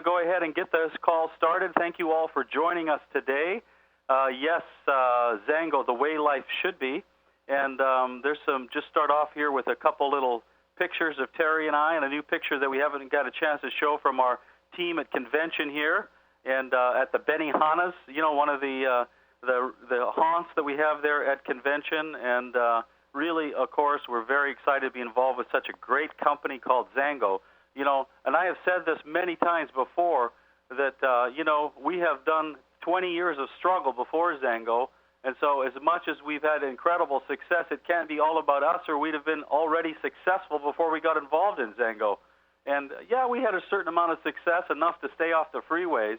Go ahead and get this call started. Thank you all for joining us today. Yes, Zango, the way life should be. And there's just start off here with a couple little pictures of Terry and I, and a new picture that we haven't got a chance to show from our team at convention here and at the Benihanas, one of the haunts that we have there at convention. And really, of course, we're very excited to be involved with such a great company called Zango. And I have said this many times before that, we have done 20 years of struggle before Zango. And so as much as we've had incredible success, it can't be all about us, or we'd have been already successful before we got involved in Zango. And, we had a certain amount of success, enough to stay off the freeways.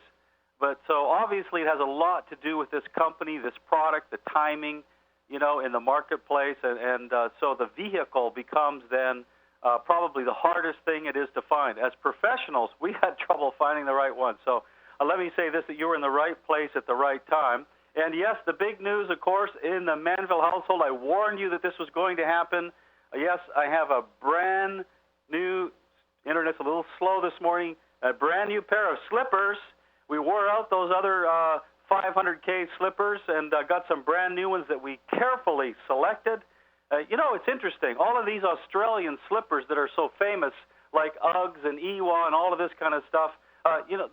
But so obviously it has a lot to do with this company, this product, the timing, in the marketplace. And so the vehicle becomes then probably the hardest thing it is to find. As professionals, we had trouble finding the right one. So let me say this, that you were in the right place at the right time. And yes, the big news, of course, in the Manville household, I warned you that this was going to happen. Yes, I have a brand new, internet's a little slow this morning, a brand new pair of slippers. We wore out those other 500K slippers and got some brand new ones that we carefully selected. It's interesting. All of these Australian slippers that are so famous, like Uggs and Ewa and all of this kind of stuff,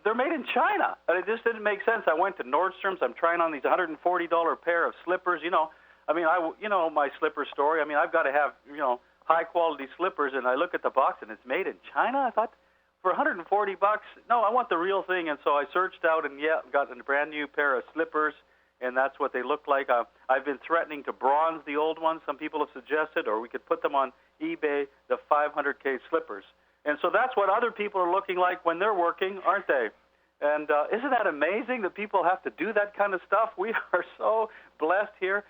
they're made in China. And it just didn't make sense. I went to Nordstrom's. I'm trying on these $140 pair of slippers. My slipper story. I've got to have, high-quality slippers, and I look at the box, and it's made in China. I thought, for $140, no, I want the real thing. And so I searched out and, got a brand new pair of slippers, and that's what they look like. I've been threatening to bronze the old ones. Some people have suggested, or we could put them on eBay, the 500K slippers. And so that's what other people are looking like when they're working, aren't they? And isn't that amazing that people have to do that kind of stuff? We are so blessed here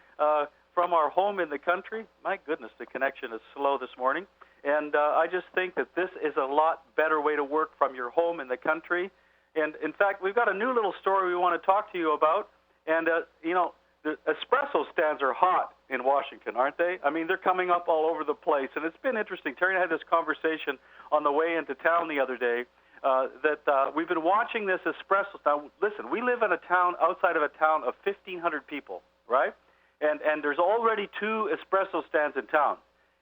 from our home in the country. My goodness, the connection is slow this morning. And I just think that this is a lot better way to work from your home in the country. And, in fact, we've got a new little story we want to talk to you about. And, the espresso stands are hot in Washington, aren't they? They're coming up all over the place. And it's been interesting. Terry and I had this conversation on the way into town the other day that we've been watching this espresso. Now, listen, we live in a town outside of a town of 1,500 people, right? And there's already 2 espresso stands in town.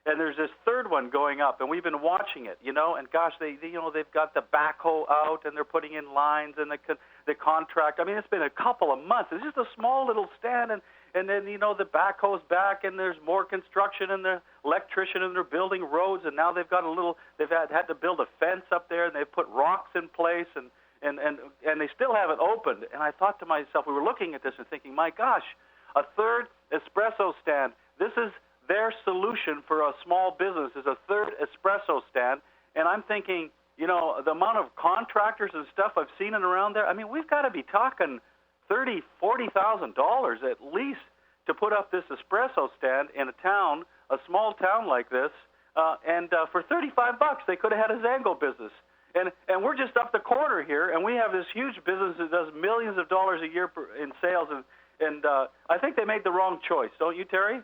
And there's this third one going up, and we've been watching it, and gosh, they've got the backhoe out, and they're putting in lines, and the contract. It's been a couple of months. It's just a small little stand, and then, the backhoe's back, and there's more construction, and the electrician, and they're building roads, and now they've got they've had to build a fence up there, and they've put rocks in place, and they still haven't opened. And I thought to myself, we were looking at this and thinking, my gosh, a third espresso stand. This is their solution for a small business, is a third espresso stand. And I'm thinking, the amount of contractors and stuff I've seen around there, we've got to be talking $30,000, $40,000 at least to put up this espresso stand in a small town like this. And for $35, they could have had a Zango business. And we're just up the corner here, and we have this huge business that does millions of dollars a year in sales. And I think they made the wrong choice. Don't you, Terry?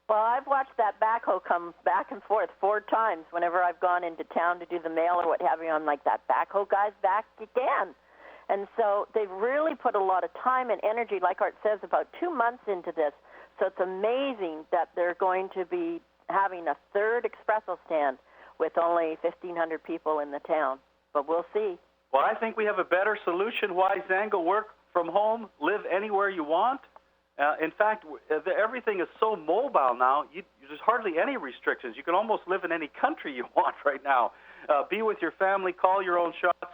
Well, I've watched that backhoe come back and forth 4 times whenever I've gone into town to do the mail or what have you. I'm like, that backhoe guy's back again. And so they've really put a lot of time and energy, like Art says, about 2 months into this. So it's amazing that they're going to be having a third espresso stand with only 1,500 people in the town. But we'll see. Well, I think we have a better solution. Why Zango work from home, live anywhere you want. In fact, everything is so mobile now, there's hardly any restrictions. You can almost live in any country you want right now. Be with your family, call your own shots.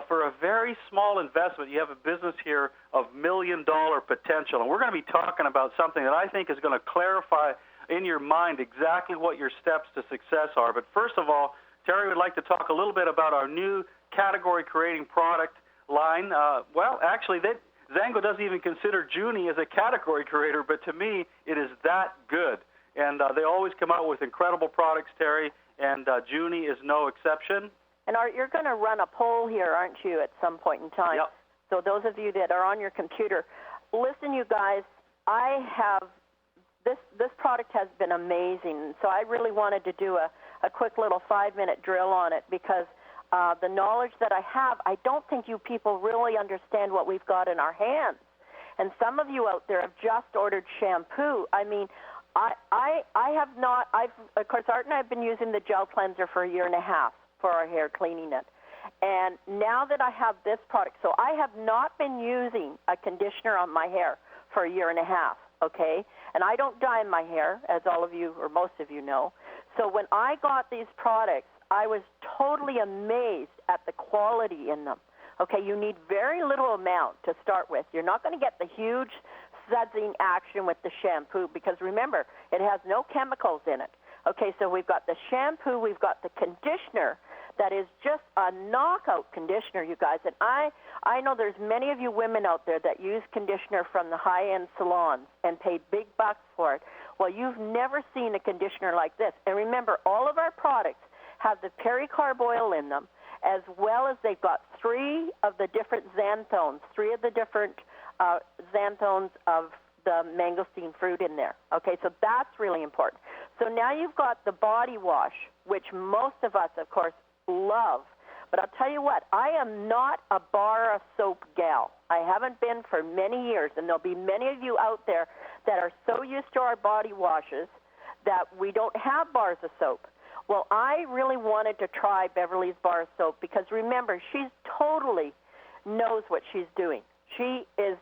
For a very small investment, you have a business here of $1 million potential. And we're going to be talking about something that I think is going to clarify in your mind exactly what your steps to success are. But first of all, Terry would like to talk a little bit about our new category-creating product line. Zango doesn't even consider Junie as a category creator, but to me, it is that good. And they always come out with incredible products, Terry, and Junie is no exception. And Art, you're going to run a poll here, aren't you, at some point in time? Yep. So those of you that are on your computer, listen, you guys, this product has been amazing. So I really wanted to do a quick little 5-minute drill on it because the knowledge that I have, I don't think you people really understand what we've got in our hands. And some of you out there have just ordered shampoo. I mean, I have not. Of course, Art and I have been using the gel cleanser for a year and a half for our hair, cleaning it. And now that I have this product, so I have not been using a conditioner on my hair for a year and a half, okay? And I don't dye my hair, as all of you or most of you know. So when I got these products, I was totally amazed at the quality in them. Okay, you need very little amount to start with. You're not going to get the huge sudsing action with the shampoo because, remember, it has no chemicals in it. Okay, so we've got the shampoo, we've got the conditioner that is just a knockout conditioner, you guys. And I know there's many of you women out there that use conditioner from the high-end salons and pay big bucks for it. Well, you've never seen a conditioner like this. And remember, all of our products have the pericarb oil in them, as well as they've got 3 of the different xanthones, 3 of the different xanthones of the mangosteen fruit in there. Okay, so that's really important. So now you've got the body wash, which most of us, of course, love. But I'll tell you what, I am not a bar of soap gal. I haven't been for many years, and there'll be many of you out there that are so used to our body washes that we don't have bars of soap. Well, I really wanted to try Beverly's bar of soap because, remember, she totally knows what she's doing. She is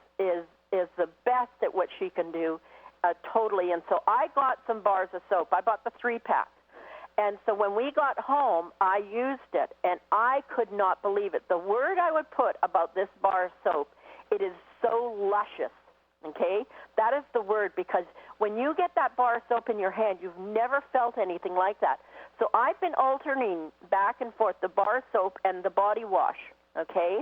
the best at what she can do, totally. And so I got some bars of soap. I bought the 3-pack. And so when we got home, I used it, and I could not believe it. The word I would put about this bar of soap, it is so luscious. Okay? That is the word, because when you get that bar of soap in your hand, you've never felt anything like that. So I've been alternating back and forth the bar of soap and the body wash, okay?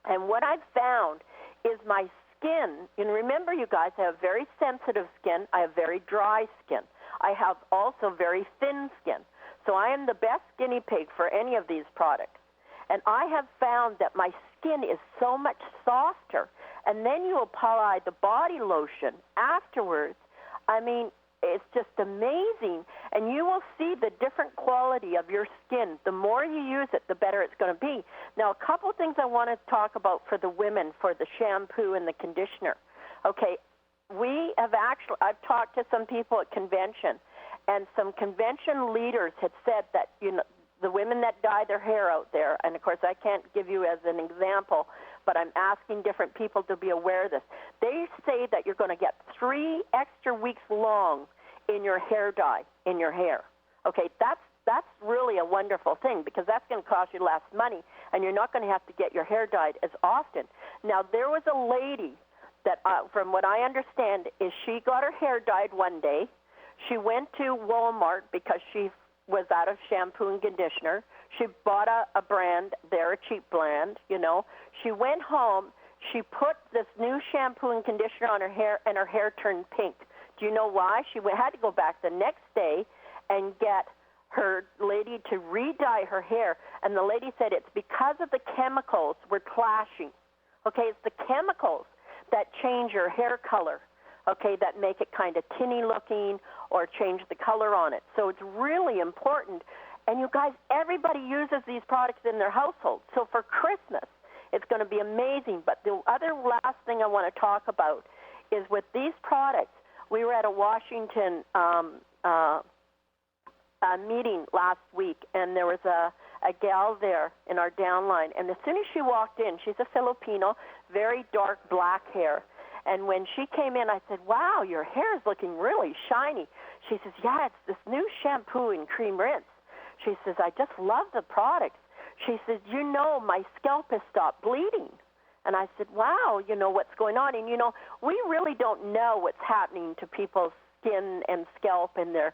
And what I've found is my skin, and remember, you guys, I have very sensitive skin. I have very dry skin. I have also very thin skin. So I am the best guinea pig for any of these products. And I have found that my skin is so much softer. And then you apply the body lotion afterwards. I mean, it's just amazing. And you will see the different quality of your skin. The more you use it, the better it's going to be. Now, a couple things I want to talk about for the women, for the shampoo and the conditioner. Okay, I've talked to some people at convention, and some convention leaders had said that, you know, the women that dye their hair out there, and of course I can't give you as an example, but I'm asking different people to be aware of this. They say that you're going to get 3 extra weeks long in your hair dye, in your hair. Okay, that's really a wonderful thing, because that's going to cost you less money, and you're not going to have to get your hair dyed as often. Now, there was a lady that, from what I understand, is she got her hair dyed one day. She went to Walmart because she was out of shampoo and conditioner. She bought a brand, they're a cheap brand, you know. She went home, she put this new shampoo and conditioner on her hair, and her hair turned pink. Do you know why? She had to go back the next day and get her lady to re-dye her hair, and the lady said it's because of the chemicals were clashing. Okay, it's the chemicals that change your hair color, okay, that make it kind of tinny looking or change the color on it. So it's really important. And you guys, everybody uses these products in their household. So for Christmas, it's going to be amazing. But the other last thing I want to talk about is with these products, we were at a Washington meeting last week, and there was a gal there in our downline. And as soon as she walked in, she's a Filipino, very dark black hair. And when she came in, I said, wow, your hair is looking really shiny. She says, yeah, it's this new shampoo and cream rinse. She says, I just love the products. She says, you know, my scalp has stopped bleeding. And I said, wow, you know, what's going on? And, you know, we really don't know what's happening to people's skin and scalp and their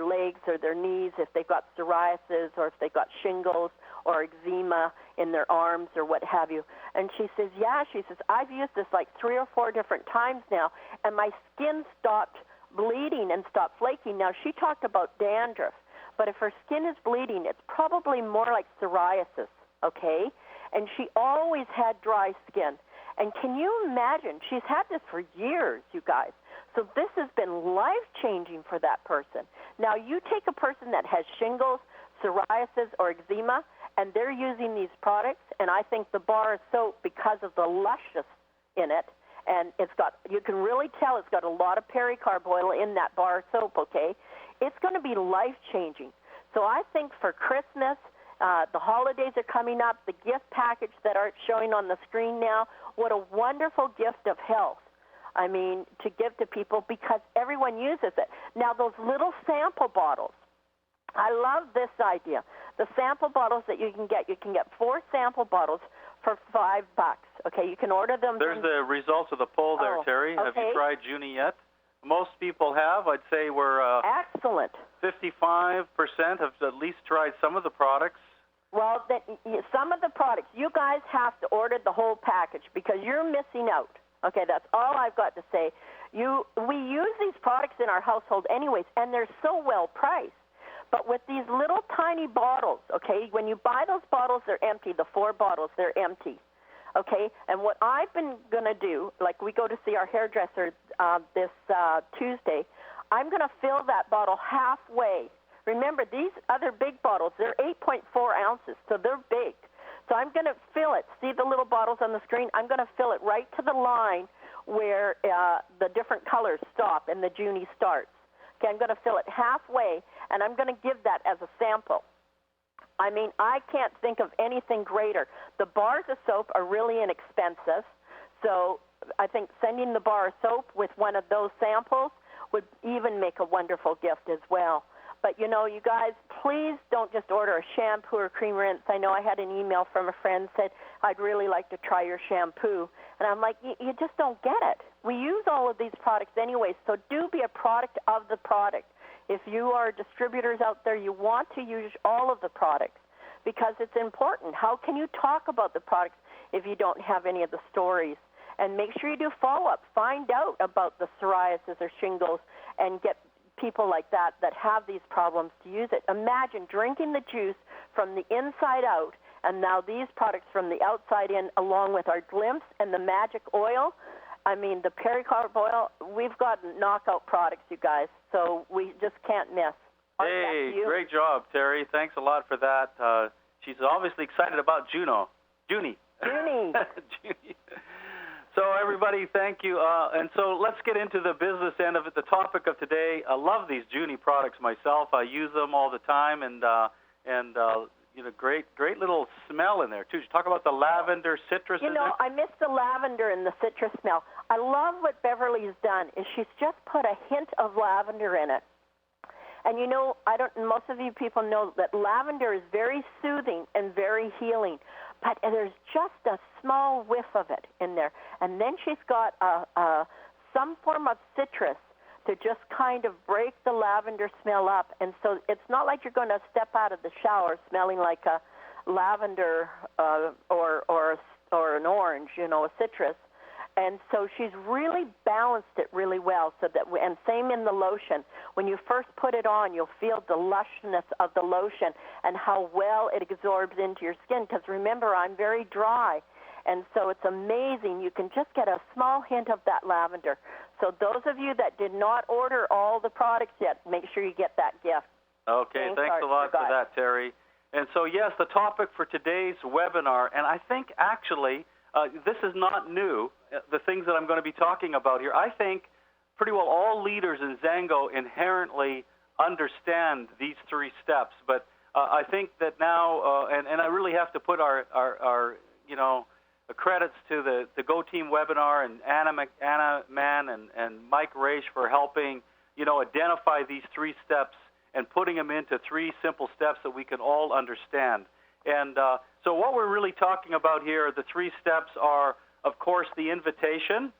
legs or their knees, if they've got psoriasis or if they've got shingles or eczema in their arms or what have you. And she says, yeah, she says, I've used this like 3 or 4 different times now, and my skin stopped bleeding and stopped flaking. Now, she talked about dandruff, but if her skin is bleeding, it's probably more like psoriasis, okay? And she always had dry skin. And can you imagine? She's had this for years, you guys. So this has been life-changing for that person. Now, you take a person that has shingles, psoriasis, or eczema, and they're using these products, and I think the bar soap, because of the luscious in it, and you can really tell it's got a lot of pericarb oil in that bar soap, okay? It's going to be life-changing. So I think for Christmas, the holidays are coming up, the gift package that are showing on the screen now, what a wonderful gift of health. I mean, to give to people because everyone uses it. Now, those little sample bottles, I love this idea. The sample bottles that you can get 4 sample bottles for $5. Okay, you can order them. There's the results of the poll there, Terry. Okay. Have you tried Junie yet? Most people have. I'd say we're excellent. 55% have at least tried some of the products. Well, some of the products, you guys have to order the whole package because you're missing out. Okay, that's all I've got to say. We use these products in our household anyways, and they're so well priced. But with these little tiny bottles, okay, when you buy those bottles, they're empty. The 4 bottles, they're empty. Okay, and what I've been going to do, like we go to see our hairdresser this Tuesday, I'm going to fill that bottle halfway. Remember, these other big bottles, they're 8.4 ounces, so they're big. So I'm going to fill it. See the little bottles on the screen? I'm going to fill it right to the line where the different colors stop and the Junie starts. Okay, I'm going to fill it halfway, and I'm going to give that as a sample. I mean, I can't think of anything greater. The bars of soap are really inexpensive, so I think sending the bar of soap with one of those samples would even make a wonderful gift as well. But, you know, you guys, please don't just order a shampoo or cream rinse. I know I had an email from a friend said, I'd really like to try your shampoo. And I'm like, you just don't get it. We use all of these products anyway, so do be a product of the product. If you are distributors out there, you want to use all of the products because it's important. How can you talk about the products if you don't have any of the stories? And make sure you do follow-up. Find out about the psoriasis or shingles and get people like that have these problems to use it. Imagine drinking the juice from the inside out and now these products from the outside in along with our Glimpse and the Magic Oil. I mean, the pericarb oil, we've got knockout products, you guys, so we just can't miss. Hey, great job, Terry. Thanks a lot for that. She's obviously excited about Junie. Junie. So, everybody, thank you. And so let's get into the business end of it, the topic of today. I love these Junie products myself. I use them all the time, and you know, great little smell in there, too. You talk about the lavender, citrus in there? You know, I miss the lavender and the citrus smell. I love what Beverly's done is she's just put a hint of lavender in it. And, you know, most of you people know that lavender is very soothing and very healing. But there's just a small whiff of it in there. And then she's got some form of citrus to just kind of break the lavender smell up. And so it's not like you're going to step out of the shower smelling like a lavender or an orange, you know, a citrus. And so she's really balanced it really well. And same in the lotion. When you first put it on, you'll feel the lushness of the lotion and how well it absorbs into your skin. Because remember, I'm very dry. And so it's amazing. You can just get a small hint of that lavender. So those of you that did not order all the products yet, make sure you get that gift. Okay, thanks a lot for that, Terry. And so, yes, the topic for today's webinar, and I think actually this is not new, the things that I'm going to be talking about here. I think pretty well all leaders in Zango inherently understand these 3 steps, but I think that now, and I really have to put our you know, credits to the Go Team webinar and Anna Mann and Mike Raish for helping, you know, identify these 3 steps and putting them into 3 simple steps that we can all understand. And so what we're really talking about here, the 3 steps are, of course, the invitation.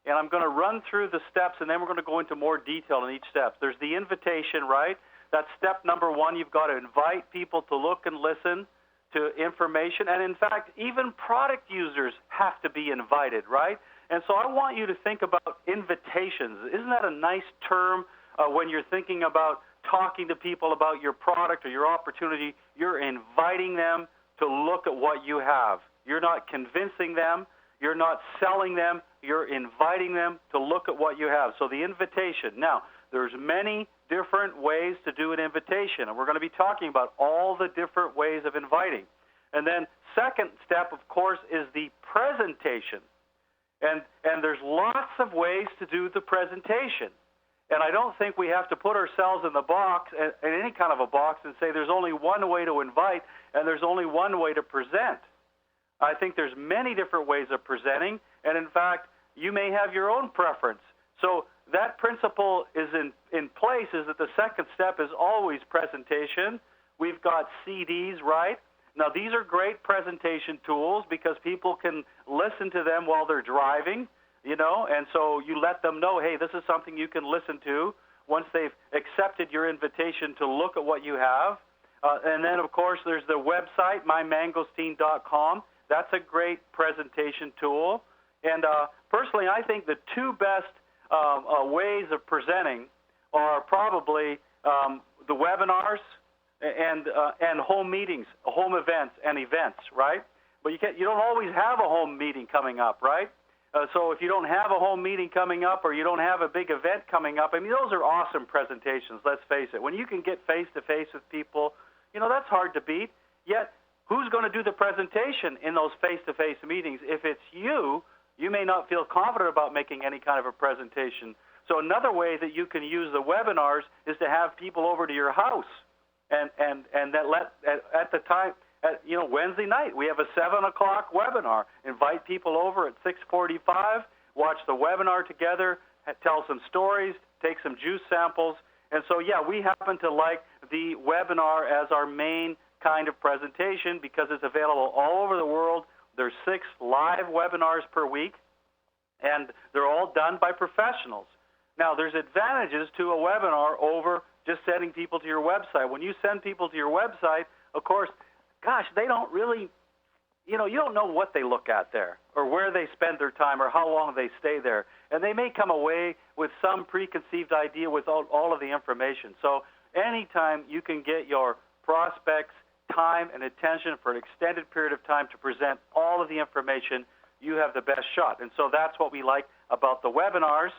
And I'm going to run through the steps, and then we're going to go into more detail in each step. There's the invitation, right? That's step number 1. You've got to invite people to look and listen to information. And, in fact, even product users have to be invited, right? And so I want you to think about invitations. Isn't that a nice term when you're thinking about talking to people about your product or your opportunity? You're inviting them to look at what you have. You're not convincing them. You're not selling them. You're inviting them to look at what you have. So the invitation. Now, there's many different ways to do an invitation, and we're going to be talking about all the different ways of inviting. And then second step, of course, is the presentation. And there's lots of ways to do the presentation. And I don't think we have to put ourselves in the box, in any kind of a box, and say there's only one way to invite and there's only one way to present. I think there's many different ways of presenting, and in fact, you may have your own preference. So that principle is in place, is that the second step is always presentation. We've got CDs, right? Now, these are great presentation tools because people can listen to them while they're driving, and so you let them know, hey, this is something you can listen to once they've accepted your invitation to look at what you have. And then, of course, there's the website, mymangosteen.com. That's a great presentation tool. And personally, I think the two best ways of presenting are probably the webinars and home meetings, home events and events, right? But you don't always have a home meeting coming up, right? So if you don't have a home meeting coming up or you don't have a big event coming up, I mean, those are awesome presentations, let's face it. When you can get face-to-face with people, that's hard to beat. Yet, who's going to do the presentation in those face-to-face meetings? If it's you may not feel confident about making any kind of a presentation. So another way that you can use the webinars is to have people over to your house, and that at the time, Wednesday night we have a 7 o'clock webinar. Invite people over at 6:45. Watch the webinar together. Tell some stories. Take some juice samples. And so, we happen to like the webinar as our main kind of presentation because it's available all over the world. There's 6 live webinars per week, and they're all done by professionals. Now, there's advantages to a webinar over just sending people to your website. When you send people to your website, of course, they don't really, you don't know what they look at there or where they spend their time or how long they stay there. And they may come away with some preconceived idea with all of the information. So anytime you can get your prospects time and attention for an extended period of time to present all of the information, you have the best shot. And so that's what we like about the webinars.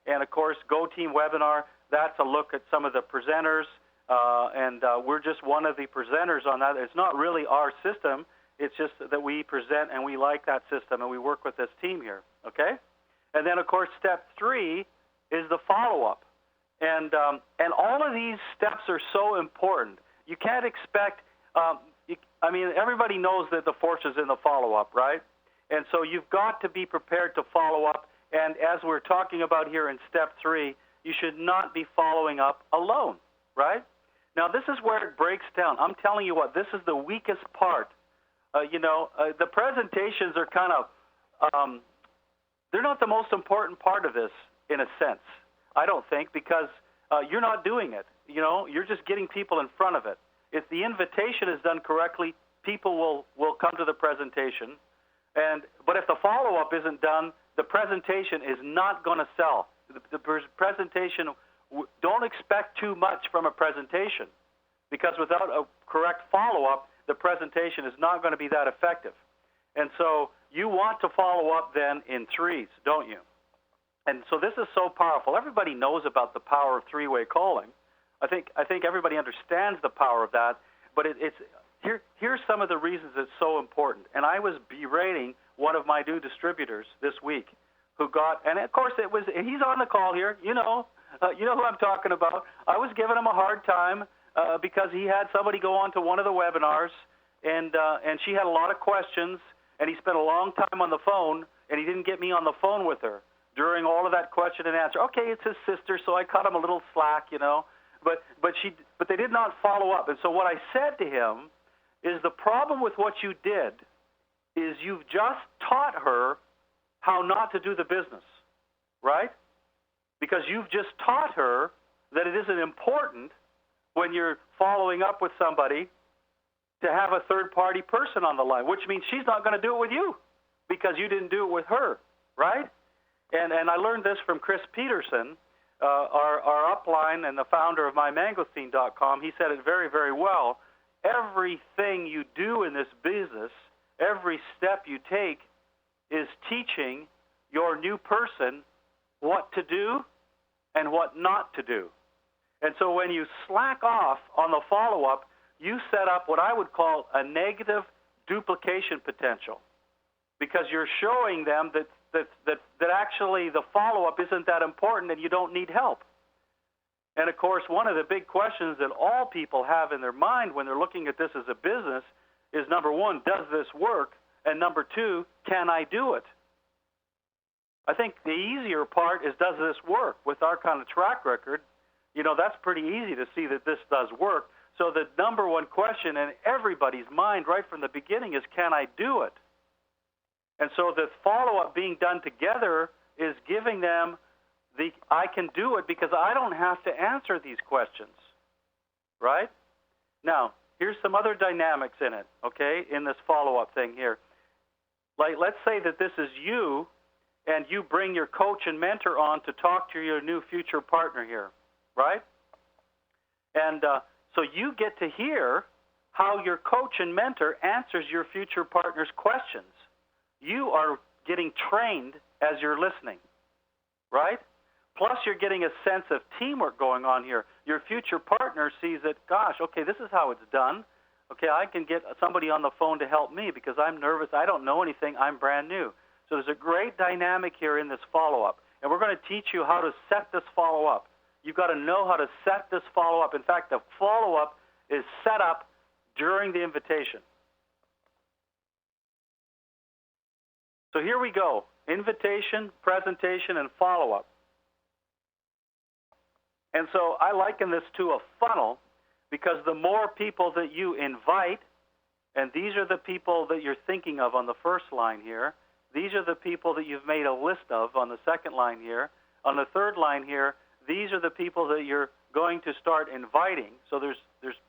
And, of course, Go Team Webinar, that's a look at some of the presenters, and we're just one of the presenters on that. It's not really our system. It's just that we present and we like that system, and we work with this team here, okay? And then, of course, step 3 is the follow-up. And all of these steps are so important. You can't expect everybody knows that the fortune's in the follow-up, right? And so you've got to be prepared to follow up. And as we're talking about here in step 3, you should not be following up alone, right? Now, this is where it breaks down. I'm telling you what, this is the weakest part. The presentations are kind of, they're not the most important part of this in a sense, I don't think, because you're not doing it. You're just getting people in front of it. If the invitation is done correctly, people will come to the presentation. But if the follow-up isn't done, the presentation is not going to sell. The presentation, don't expect too much from a presentation, because without a correct follow-up, the presentation is not going to be that effective. And so you want to follow up then in 3s, don't you? And so this is so powerful. Everybody knows about the power of 3-way calling. I think everybody understands the power of that, but here's some of the reasons it's so important. And I was berating one of my new distributors this week who and of course he's on the call here, you know who I'm talking about. I was giving him a hard time because he had somebody go on to one of the webinars, and she had a lot of questions, and he spent a long time on the phone, and he didn't get me on the phone with her during all of that question and answer. Okay, it's his sister, so I cut him a little slack, but they did not follow up. And so what I said to him is, the problem with what you did is you've just taught her how not to do the business, right? Because you've just taught her that it isn't important when you're following up with somebody to have a third-party person on the line, which means she's not going to do it with you because you didn't do it with her, right? And I learned this from Chris Peterson, our upline and the founder of mymangosteen.com. He said it very, very well. Everything you do in this business, every step you take, is teaching your new person what to do and what not to do. And so when you slack off on the follow-up, you set up what I would call a negative duplication potential, because you're showing them that actually the follow-up isn't that important and you don't need help. And of course, one of the big questions that all people have in their mind when they're looking at this as a business is, number one, does this work? And number two, can I do it? I think the easier part is, does this work? With our kind of track record, that's pretty easy to see that this does work. So the number one question in everybody's mind right from the beginning is, can I do it? And so the follow-up being done together is giving them I can do it because I don't have to answer these questions, right? Now, here's some other dynamics in it, okay, in this follow-up thing here. Like, let's say that this is you, and you bring your coach and mentor on to talk to your new future partner here, right? And so you get to hear how your coach and mentor answers your future partner's questions. You are getting trained as you're listening, right? Plus, you're getting a sense of teamwork going on here. Your future partner sees that, gosh, okay, this is how it's done. Okay, I can get somebody on the phone to help me because I'm nervous. I don't know anything. I'm brand new. So there's a great dynamic here in this follow-up. And we're going to teach you how to set this follow-up. You've got to know how to set this follow-up. In fact, the follow-up is set up during the invitation. So here we go. Invitation, presentation, and follow-up. And so I liken this to a funnel because the more people that you invite, and these are the people that you're thinking of on the first line here, these are the people that you've made a list of on the second line here. On the third line here, these are the people that you're going to start inviting. So there's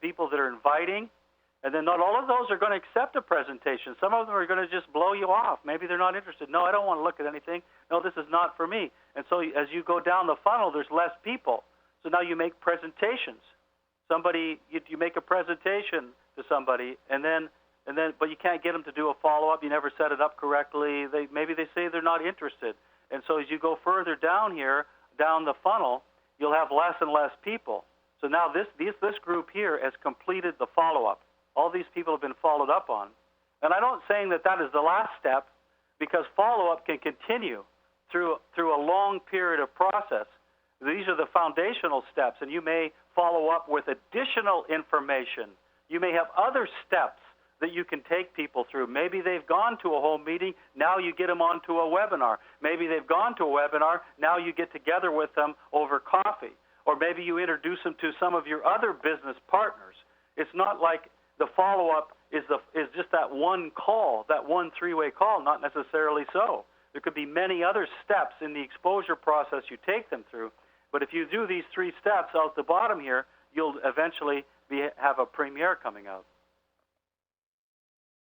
people that are inviting, and then not all of those are going to accept a presentation. Some of them are going to just blow you off. Maybe they're not interested. No, I don't want to look at anything. No, this is not for me. And so as you go down the funnel, there's less people. So now you make presentations. You make a presentation to somebody, but you can't get them to do a follow-up. You never set it up correctly. Maybe they say they're not interested. And so as you go further down here, down the funnel, you'll have less and less people. So now this group here has completed the follow-up. All these people have been followed up on. And I'm not saying that is the last step, because follow-up can continue through a long period of process. These are the foundational steps, and you may follow up with additional information. You may have other steps that you can take people through. Maybe they've gone to a home meeting, now you get them onto a webinar. Maybe they've gone to a webinar, now you get together with them over coffee. Or maybe you introduce them to some of your other business partners. It's not like the follow-up is just that one call, that one three-way call, not necessarily so. There could be many other steps in the exposure process you take them through. But if you do these three steps out the bottom here, you'll eventually have a premiere coming out.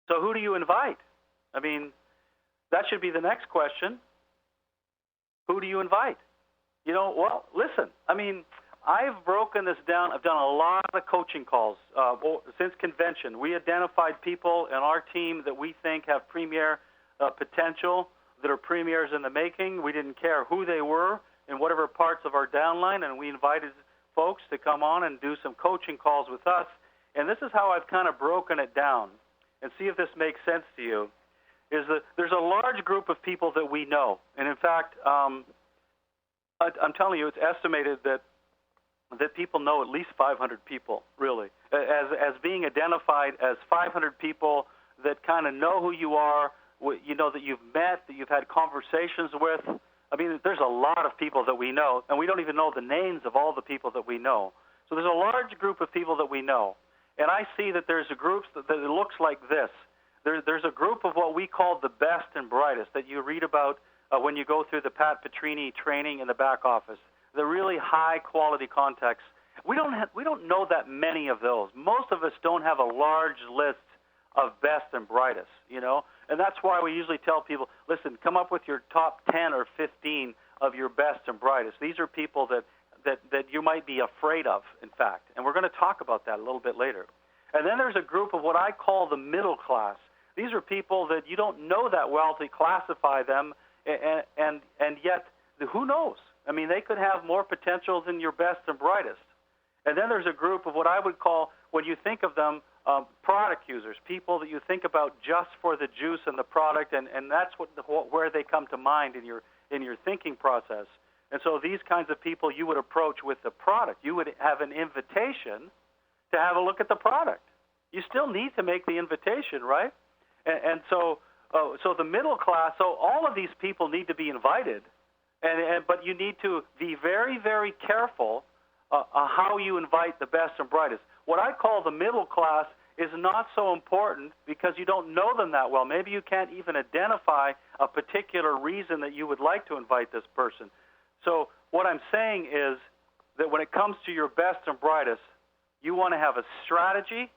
So who do you invite? I mean, that should be the next question. Who do you invite? Well, listen, I mean, I've broken this down. I've done a lot of coaching calls since convention. We identified people in our team that we think have premier potential, that are premiers in the making. We didn't care who they were in whatever parts of our downline, and we invited folks to come on and do some coaching calls with us. And this is how I've kind of broken it down, and see if this makes sense to you, is that there's a large group of people that we know. And in fact, I'm telling you, it's estimated that people know at least 500 people, really, as being identified as 500 people that kind of know who you are, that you've met, that you've had conversations with. I mean, there's a lot of people that we know, and we don't even know the names of all the people that we know. So there's a large group of people that we know. And I see that there's a group that it looks like this. There's a group of what we call the best and brightest that you read about when you go through the Pat Petrini training in the back office. The really high-quality contacts. We don't know that many of those. Most of us don't have a large list of best and brightest, And that's why we usually tell people, listen, come up with your top 10 or 15 of your best and brightest. These are people that you might be afraid of, in fact. And we're going to talk about that a little bit later. And then there's a group of what I call the middle class. These are people that you don't know that well to classify them, and yet, who knows? I mean, they could have more potential than your best and brightest. And then there's a group of what I would call, when you think of them, product users, people that you think about just for the juice and the product, and that's where they come to mind in your thinking process. And so these kinds of people you would approach with the product. You would have an invitation to have a look at the product. You still need to make the invitation, right? And so the middle class, so all of these people need to be invited, but you need to be very, very careful how you invite the best and brightest. What I call the middle class is not so important because you don't know them that well. Maybe you can't even identify a particular reason that you would like to invite this person. So what I'm saying is that when it comes to your best and brightest, you want to have a strategy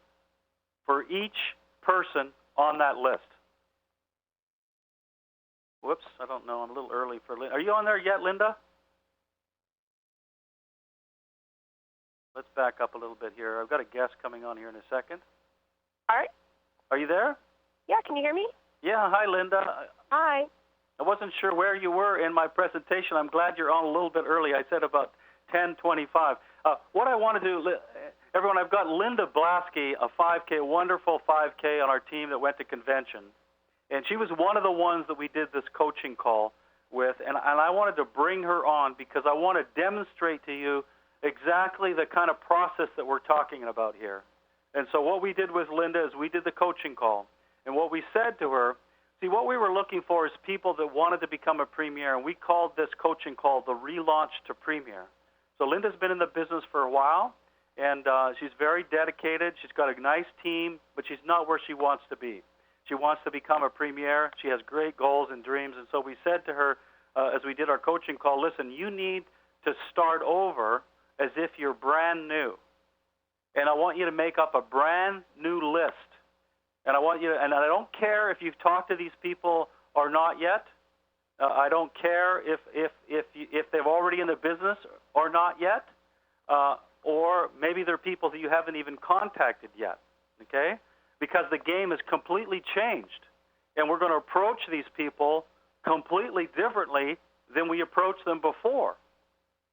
for each person on that list. Whoops, I don't know. I'm a little early for Linda. Are you on there yet, Linda? Let's back up a little bit here. I've got a guest coming on here in a second. All right. Are you there? Yeah, can you hear me? Yeah, hi, Linda. Hi. I wasn't sure where you were in my presentation. I'm glad you're on a little bit early. I said about 10:25. What I want to do, everyone, I've got Linda Blasky, a 5K, wonderful 5K on our team that went to convention. And she was one of the ones that we did this coaching call with. And I wanted to bring her on because I want to demonstrate to you exactly the kind of process that we're talking about here. And so what we did with Linda is we did the coaching call. And what we said to her, see, what we were looking for is people that wanted to become a premier, and we called this coaching call the Relaunch to Premier. So Linda's been in the business for a while, and she's very dedicated. She's got a nice team, but she's not where she wants to be. She wants to become a premier. She has great goals and dreams, and so we said to her as we did our coaching call, listen, you need to start over as if you're brand new. And I want you to make up a brand new list. And I want you to, and I don't care if you've talked to these people or not yet. I don't care if they're already in the business or not yet, or maybe they're people that you haven't even contacted yet. Okay, because the game has completely changed, and we're going to approach these people completely differently than we approached them before.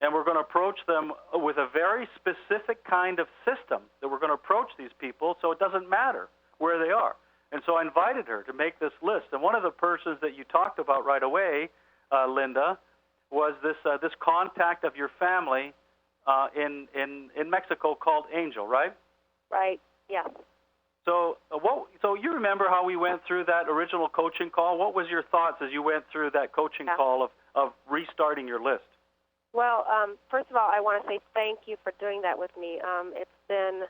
And we're going to approach them with a very specific kind of system that we're going to approach these people, so it doesn't matter where they are. And so I invited her to make this list. And one of the persons that you talked about right away, Linda, was this contact of your family in Mexico called Angel, right? Right. Yes. So so you remember how we went through that original coaching call? What was your thoughts as you went through that coaching call of restarting your list? Well, first of all, I want to say thank you for doing that with me. It's been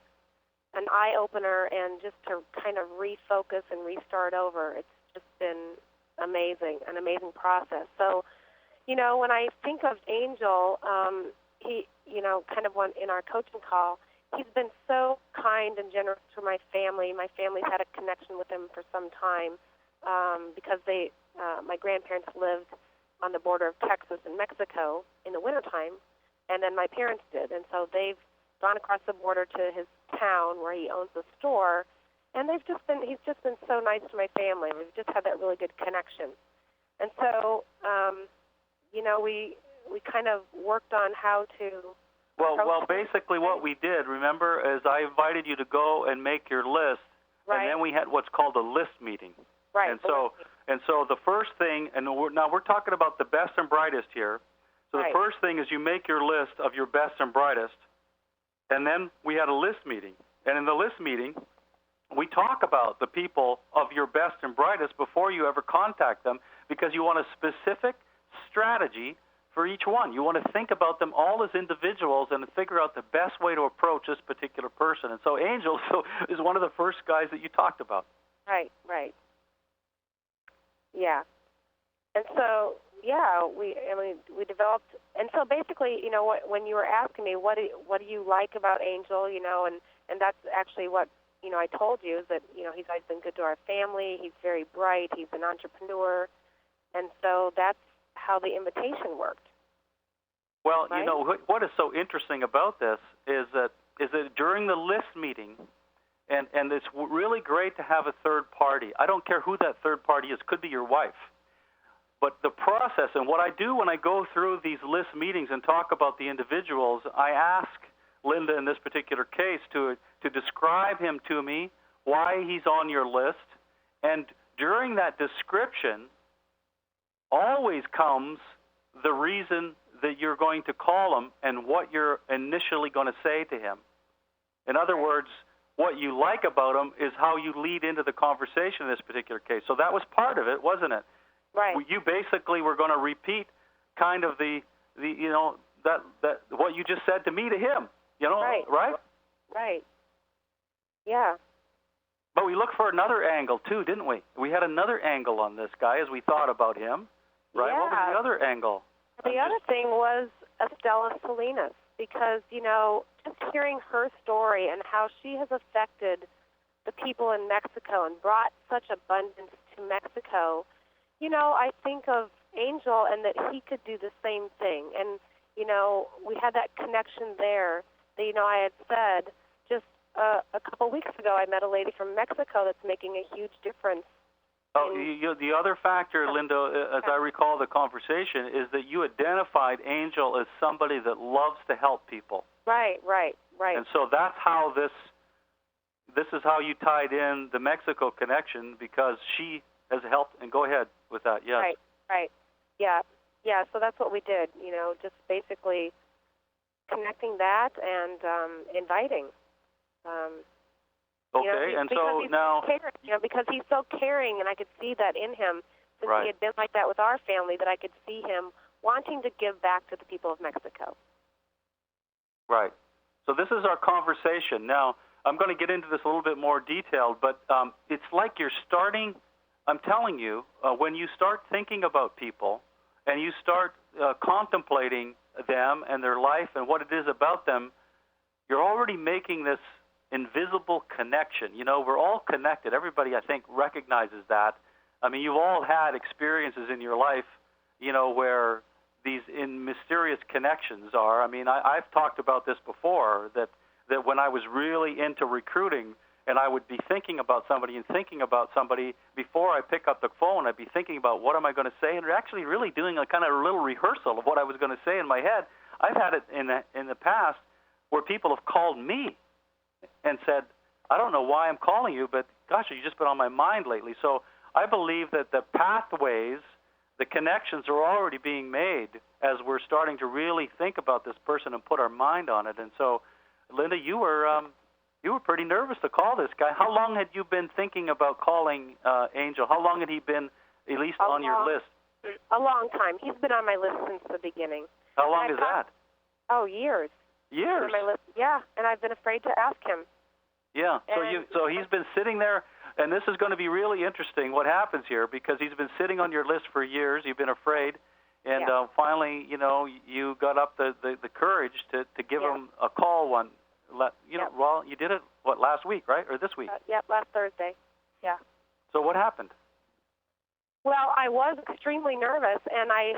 an eye-opener, and just to kind of refocus and restart over, it's just been amazing, an amazing process. So, when I think of Angel, he, kind of in our coaching call, he's been so kind and generous to my family. My family's had a connection with him for some time because my grandparents lived on the border of Texas and Mexico in the wintertime, and then my parents did. And so they've gone across the border to his town where he owns a store, and he's just been so nice to my family. We've just had that really good connection. And so, we kind of worked on how to... Well, basically what we did, remember, is I invited you to go and make your list, right. And then we had what's called a list meeting. Right. And so the first thing, and now we're talking about the best and brightest here. So the first thing is you make your list of your best and brightest, and then we had a list meeting. And in the list meeting, we talk about the people of your best and brightest before you ever contact them, because you want a specific strategy for each one. You want to think about them all as individuals and figure out the best way to approach this particular person. And so Angel is one of the first guys that you talked about. Right. Yeah. And so, we developed, and so basically, when you were asking me what do you like about Angel, and that's actually what, I told you, is that, he's always been good to our family, he's very bright, he's an entrepreneur, and so that's how the invitation worked. Well, right? What is so interesting about this is that during the list meeting, and it's really great to have a third party. I don't care who that third party is. Could be your wife. But the process, and what I do when I go through these list meetings and talk about the individuals, I ask Linda in this particular case to to describe him to me, why he's on your list. And during that description always comes the reason that you're going to call him and what you're initially going to say to him. In other words, what you like about him is how you lead into the conversation in this particular case. So that was part of it, wasn't it? Right. You basically were going to repeat kind of the that what you just said to me to him, right? Right. Yeah. But we looked for another angle too, didn't we? We had another angle on this guy as we thought about him, right? Yeah. What was the other angle? The other thing was Estela Salinas, because, just hearing her story and how she has affected the people in Mexico and brought such abundance to Mexico, I think of Angel and that he could do the same thing. And, we had that connection there that, I had said just a couple weeks ago I met a lady from Mexico that's making a huge difference. The other factor, Linda, as I recall the conversation, is that you identified Angel as somebody that loves to help people. Right. And so that's how this is how you tied in the Mexico connection, because she has helped. And go ahead with that. Yes. Right. Yeah. So that's what we did. Just basically connecting that and inviting. Okay, and so now... Caring, because he's so caring, and I could see that in him, since right. he had been like that with our family, that I could see him wanting to give back to the people of Mexico. Right. So this is our conversation. Now, I'm going to get into this a little bit more detailed, but it's like you're starting, I'm telling you, when you start thinking about people and you start contemplating them and their life and what it is about them, you're already making this invisible connection. We're all connected. Everybody, I think, recognizes that. I mean, you've all had experiences in your life, where these mysterious connections are. I mean, I've talked about this before, that when I was really into recruiting and I would be thinking about somebody before I pick up the phone, I'd be thinking about what am I going to say, and actually really doing a kind of a little rehearsal of what I was going to say in my head. I've had it in the past where people have called me and said, I don't know why I'm calling you, but gosh, you've just been on my mind lately. So I believe that the pathways, the connections are already being made as we're starting to really think about this person and put our mind on it. And so, Linda, you were pretty nervous to call this guy. How long had you been thinking about calling Angel? How long had he been at least on your list? A long time. He's been on my list since the beginning. How long is that? Oh, years. Years? On my list. Yeah, and I've been afraid to ask him. Yeah, so he's been sitting there, and this is going to be really interesting what happens here, because he's been sitting on your list for years. You've been afraid, and finally, you got up the courage to give him a call well, you did it, last week, right, or this week? Last Thursday, yeah. So what happened? Well, I was extremely nervous, and I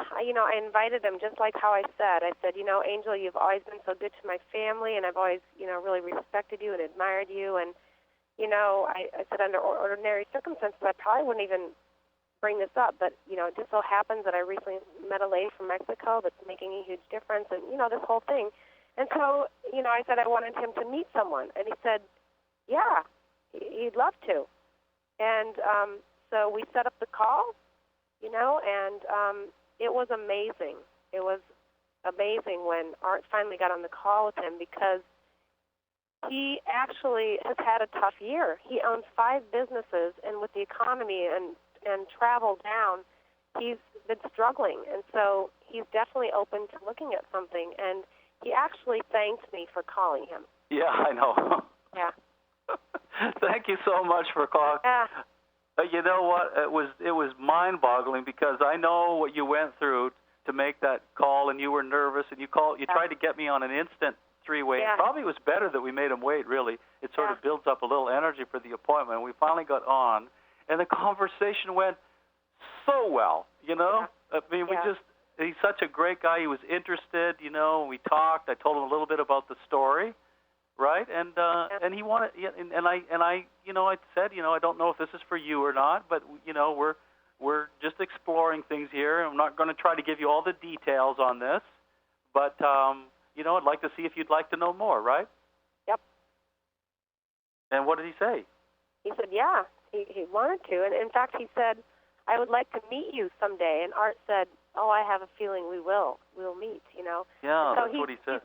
invited him just like how I said. I said, Angel, you've always been so good to my family, and I've always, really respected you and admired you. And, I said under ordinary circumstances, I probably wouldn't even bring this up. But, it just so happens that I recently met a lady from Mexico that's making a huge difference, and, this whole thing. And so, I said I wanted him to meet someone. And he said, yeah, he'd love to. And so we set up the call, and it was amazing. It was amazing when Art finally got on the call with him, because he actually has had a tough year. He owns 5 businesses, and with the economy and travel down, he's been struggling. And so he's definitely open to looking at something. And he actually thanked me for calling him. Yeah, I know. Yeah. Thank you so much for calling. Yeah. You know what? It was mind-boggling, because I know what you went through to make that call, and you were nervous, and you tried to get me on an instant 3-way. Yeah. Probably it was better that we made him wait, really. It sort of builds up a little energy for the appointment. We finally got on, and the conversation went so well, Yeah. I mean, he's such a great guy. He was interested, we talked. I told him a little bit about the story. Right, and he wanted, and I said, I don't know if this is for you or not, but we're just exploring things here. I'm not going to try to give you all the details on this, but I'd like to see if you'd like to know more. Right? Yep. And what did he say? He said, yeah, he wanted to. And in fact, he said, I would like to meet you someday. And Art said, oh, I have a feeling we'll meet, you know. Yeah, so that's what he said.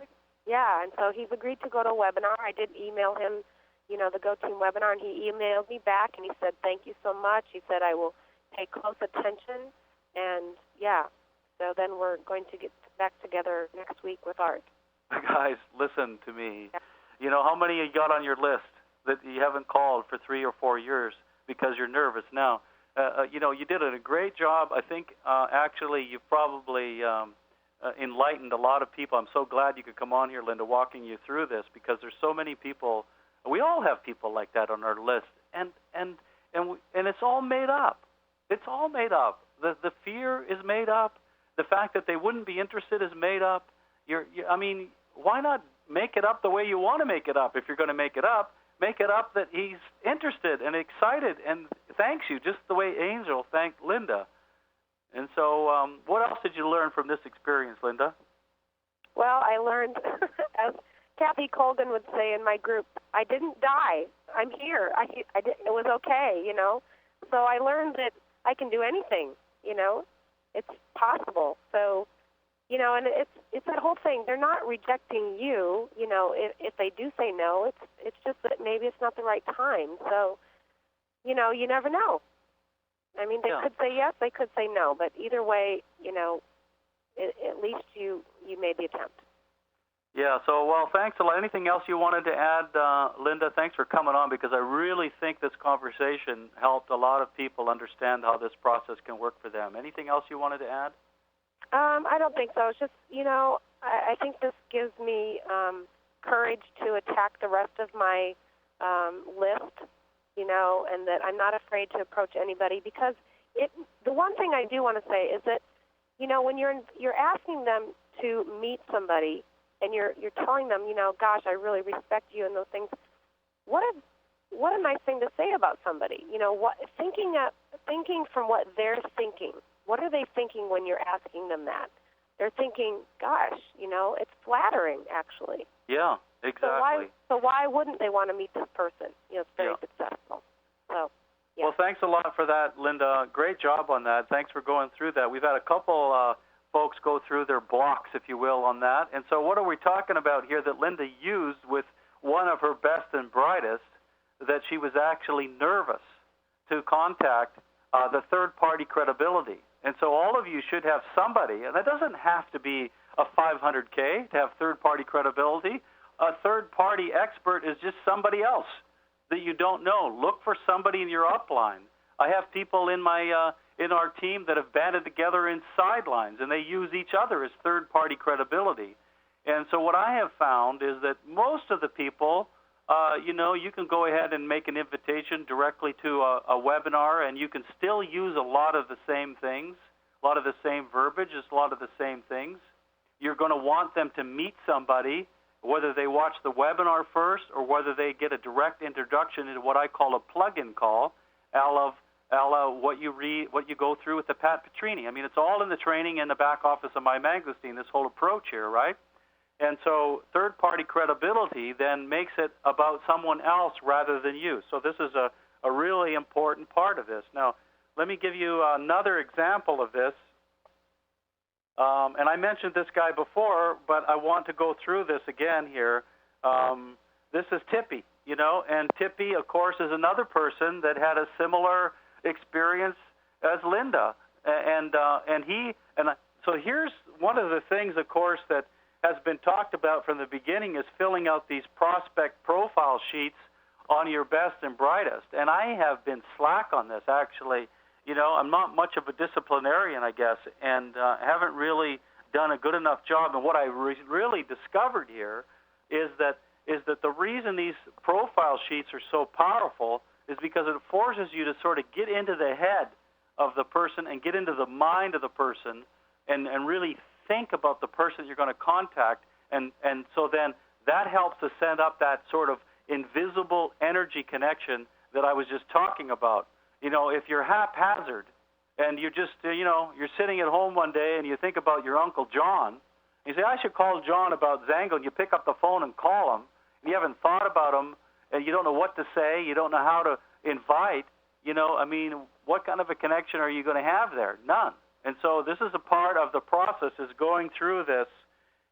Yeah, and so he's agreed to go to a webinar. I did email him, you know, the Go Team webinar, and he emailed me back, and he said, thank you so much. He said, I will pay close attention. And, yeah, so then we're going to get back together next week with Art. Guys, listen to me. Yeah. You know, how many you got on your list that you haven't called for 3 or 4 years because you're nervous now? You know, you did a great job. I think actually you probably enlightened a lot of people. I'm so glad you could come on here, Linda, walking you through this, because there's so many people. We all have people like that on our list, and it's all made up. It's all made up. The fear is made up. The fact that they wouldn't be interested is made up. I mean, why not make it up the way you want to make it up? If you're going to make it up that he's interested and excited and thanks you, just the way Angel thanked Linda. And so what else did you learn from this experience, Linda? Well, I learned, as Kathy Colgan would say in my group, I didn't die. I'm here. It was okay, you know. So I learned that I can do anything, you know. It's possible. So, you know, and it's that whole thing. They're not rejecting you, you know, if they do say no. It's just that maybe it's not the right time. So, you know, you never know. I mean, they could say yes, they could say no, but either way, you know, at least you made the attempt. Yeah, so, well, thanks a lot. Anything else you wanted to add, Linda? Thanks for coming on, because I really think this conversation helped a lot of people understand how this process can work for them. Anything else you wanted to add? I don't think so. It's just, you know, I think this gives me courage to attack the rest of my list, you know, and that I'm not afraid to approach anybody, because the one thing I do want to say is that, you know, when you're asking them to meet somebody and you're telling them, you know, gosh, I really respect you and those things, what a nice thing to say about somebody. You know, thinking from what they're thinking. What are they thinking when you're asking them that? They're thinking, gosh, you know, it's flattering, actually. Yeah, exactly. So why wouldn't they want to meet this person? You know, it's very successful. So, yeah. Well, thanks a lot for that, Linda. Great job on that. Thanks for going through that. We've had a couple folks go through their blocks, if you will, on that. And so what are we talking about here that Linda used with one of her best and brightest, that she was actually nervous to contact the third-party credibility. And so all of you should have somebody, and that doesn't have to be a 500K to have third-party credibility. A third-party expert is just somebody else that you don't know. Look for somebody in your upline. I have people in my in our team that have banded together in sidelines, and they use each other as third-party credibility. And so what I have found is that most of the people, you know, you can go ahead and make an invitation directly to a webinar, and you can still use a lot of the same things, a lot of the same verbiage, a lot of the same things. You're going to want them to meet somebody, whether they watch the webinar first or whether they get a direct introduction into what I call a plug-in call, a la what you go through with the Pat Petrini. I mean, it's all in the training in the back office of My Magazine, this whole approach here, right? And so third-party credibility then makes it about someone else rather than you. So this is a really important part of this. Now, let me give you another example of this. And I mentioned this guy before, but I want to go through this again here. This is Tippy, you know, and Tippy, of course, is another person that had a similar experience as Linda. So here's one of the things, of course, that has been talked about from the beginning is filling out these prospect profile sheets on your best and brightest. And I have been slack on this, actually. You know, I'm not much of a disciplinarian, I guess, and haven't really done a good enough job. And what I really discovered here is that the reason these profile sheets are so powerful is because it forces you to sort of get into the head of the person and get into the mind of the person and really think about the person you're going to contact, and so then that helps to send up that sort of invisible energy connection that I was just talking about. You know, if you're haphazard and you're just, you know, you're sitting at home one day and you think about your Uncle John, and you say, I should call John about Zango, and you pick up the phone and call him, and you haven't thought about him, and you don't know what to say, you don't know how to invite, what kind of a connection are you going to have there? None. And so this is a part of the process, is going through this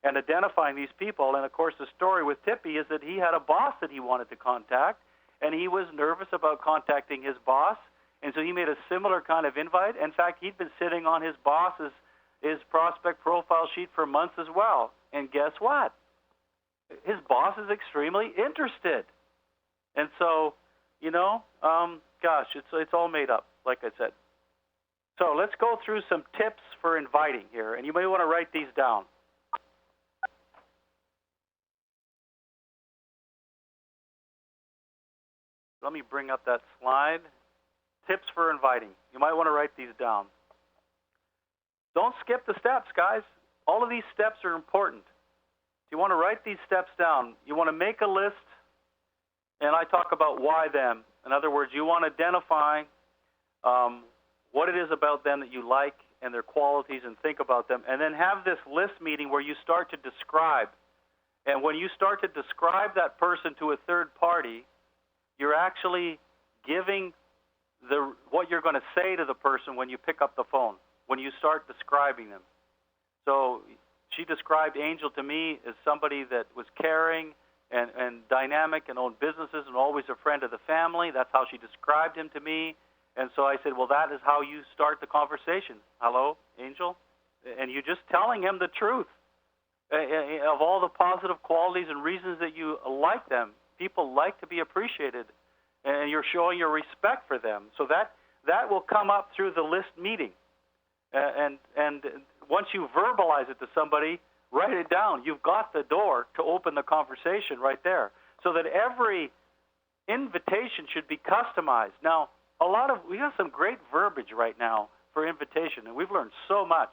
and identifying these people. And, of course, the story with Tippy is that he had a boss that he wanted to contact, and he was nervous about contacting his boss, and so he made a similar kind of invite. In fact, he'd been sitting on his boss's prospect profile sheet for months as well. And guess what? His boss is extremely interested. And so, it's all made up, like I said. So let's go through some tips for inviting here, and you may want to write these down. Let me bring up that slide. Tips for inviting. You might want to write these down. Don't skip the steps, guys. All of these steps are important. You want to write these steps down. You want to make a list, and I talk about why them. In other words, you want to identify what it is about them that you like and their qualities, and think about them, and then have this list meeting where you start to describe. And when you start to describe that person to a third party, you're actually giving what you're going to say to the person when you pick up the phone, when you start describing them. So she described Angel to me as somebody that was caring and dynamic and owned businesses and always a friend of the family. That's how she described him to me. And so I said, well, that is how you start the conversation. Hello, Angel? And you're just telling him the truth of all the positive qualities and reasons that you like them. People like to be appreciated, and you're showing your respect for them. So that will come up through the list meeting. And once you verbalize it to somebody, write it down. You've got the door to open the conversation right there. So that every invitation should be customized. Now, we have some great verbiage right now for invitation, and we've learned so much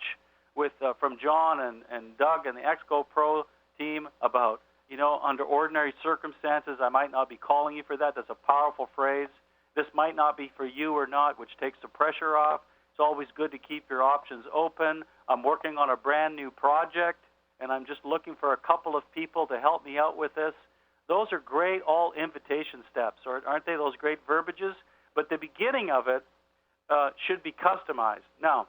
from John and Doug and the Exco Pro team about, under ordinary circumstances, I might not be calling you for that. That's a powerful phrase. This might not be for you or not, which takes the pressure off. It's always good to keep your options open. I'm working on a brand new project, and I'm just looking for a couple of people to help me out with this. Those are great all invitation steps, aren't they, those great verbiages? But the beginning of it should be customized. Now,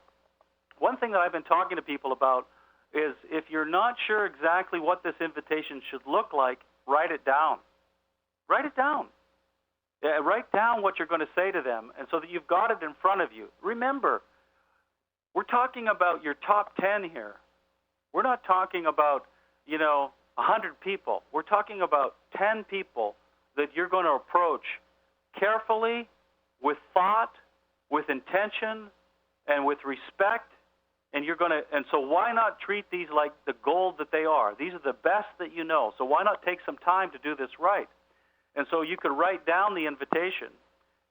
one thing that I've been talking to people about is if you're not sure exactly what this invitation should look like, write it down. Write it down. Write down what you're going to say to them, and so that you've got it in front of you. Remember, we're talking about your top 10 here. We're not talking about, 100 people. We're talking about 10 people that you're going to approach carefully, with thought, with intention, and with respect. And so why not treat these like the gold that they are? These are the best that you know. So why not take some time to do this right? And so you could write down the invitation,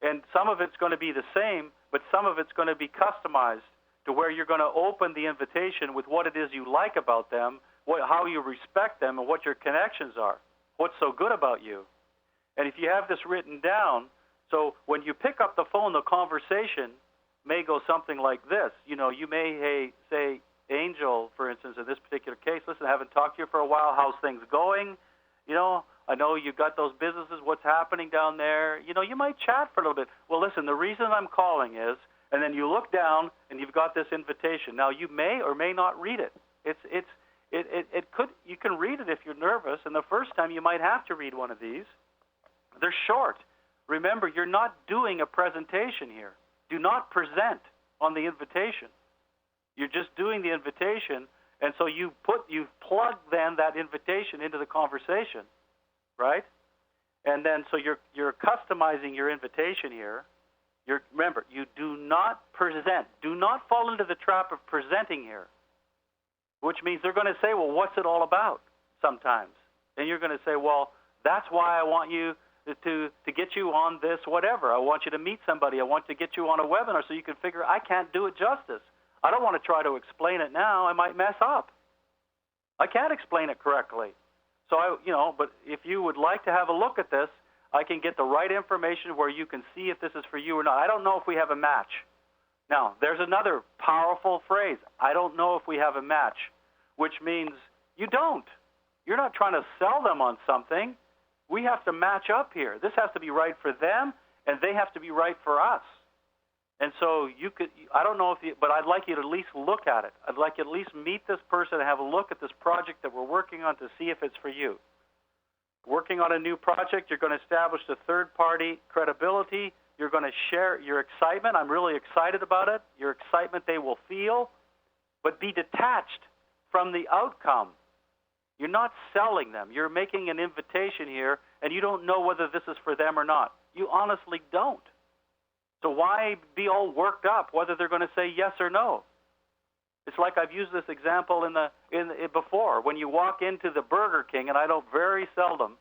and some of it's going to be the same, but some of it's going to be customized to where you're going to open the invitation with what it is you like about them, how you respect them, and what your connections are, what's so good about you. And if you have this written down, so when you pick up the phone, the conversation may go something like this. You may say, Angel, for instance, in this particular case, listen, I haven't talked to you for a while. How's things going? I know you've got those businesses. What's happening down there? You might chat for a little bit. Well, listen, the reason I'm calling is, and then you look down and you've got this invitation. Now, you may or may not read it. You can read it if you're nervous, and the first time you might have to read one of these. They're short. Remember, you're not doing a presentation here. Do not present on the invitation. You're just doing the invitation, and so you've plugged then that invitation into the conversation, right? And then so you're customizing your invitation here. Remember, you do not present. Do not fall into the trap of presenting here, which means they're going to say, well, what's it all about sometimes? And you're going to say, well, that's why I want you to get you on this whatever. I want you to meet somebody. I want to get you on a webinar so you can figure I can't do it justice. I don't want to try to explain it now. I might mess up. I can't explain it correctly. So, but if you would like to have a look at this, I can get the right information where you can see if this is for you or not. I don't know if we have a match. Now, there's another powerful phrase. I don't know if we have a match, which means you don't. You're not trying to sell them on something. We have to match up here. This has to be right for them, and they have to be right for us. And so you could, I don't know if you, but I'd like you to at least look at it. I'd like you to at least meet this person and have a look at this project that we're working on to see if it's for you. Working on a new project, you're going to establish the third-party credibility. You're going to share your excitement. I'm really excited about it. Your excitement they will feel, but be detached from the outcome. You're not selling them. You're making an invitation here, and you don't know whether this is for them or not. You honestly don't. So why be all worked up whether they're going to say yes or no? It's like I've used this example before. When you walk into the Burger King, and I don't very seldom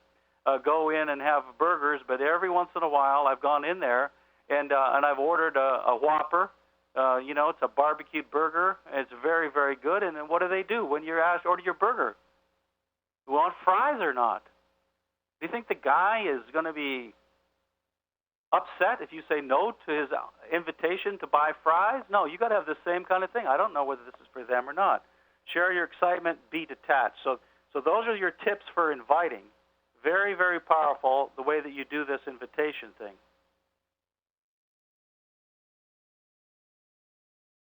go in and have burgers, but every once in a while I've gone in there and I've ordered a Whopper. It's a barbecued burger. It's very, very good. And then what do when you're asked order your burger? You want fries or not? Do you think the guy is going to be upset if you say no to his invitation to buy fries? No, you got to have the same kind of thing. I don't know whether this is for them or not. Share your excitement, be detached. So those are your tips for inviting. Very, very powerful, the way that you do this invitation thing.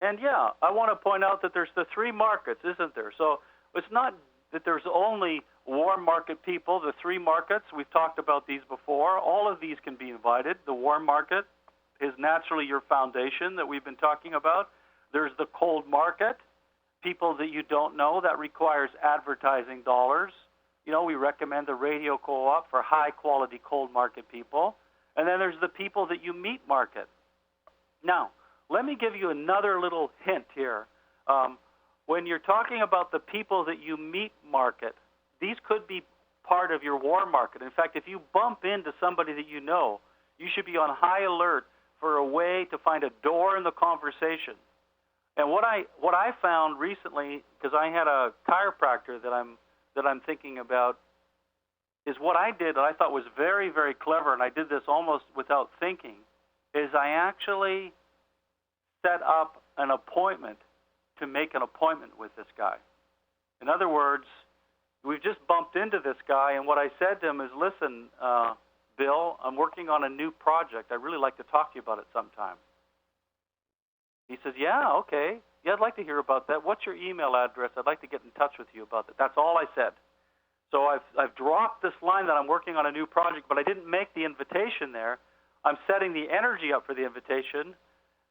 And yeah, I want to point out that there's the three markets, isn't there? So it's not that there's only warm market people, the three markets. We've talked about these before. All of these can be invited. The warm market is naturally your foundation that we've been talking about. There's the cold market, people that you don't know. That requires advertising dollars. We recommend the radio co-op for high-quality cold market people. And then there's the people that you meet market. Now, let me give you another little hint here. When you're talking about the people that you meet market, these could be part of your warm market. In fact, if you bump into somebody that you know, you should be on high alert for a way to find a door in the conversation. And what I found recently, because I had a chiropractor that I'm thinking about, is what I did that I thought was very, very clever, and I did this almost without thinking, is I actually set up an appointment to make an appointment with this guy. In other words, we've just bumped into this guy, and what I said to him is, listen, Bill, I'm working on a new project. I'd really like to talk to you about it sometime. He says, yeah, okay. Yeah, I'd like to hear about that. What's your email address? I'd like to get in touch with you about that. That's all I said. So I've dropped this line that I'm working on a new project, but I didn't make the invitation there. I'm setting the energy up for the invitation.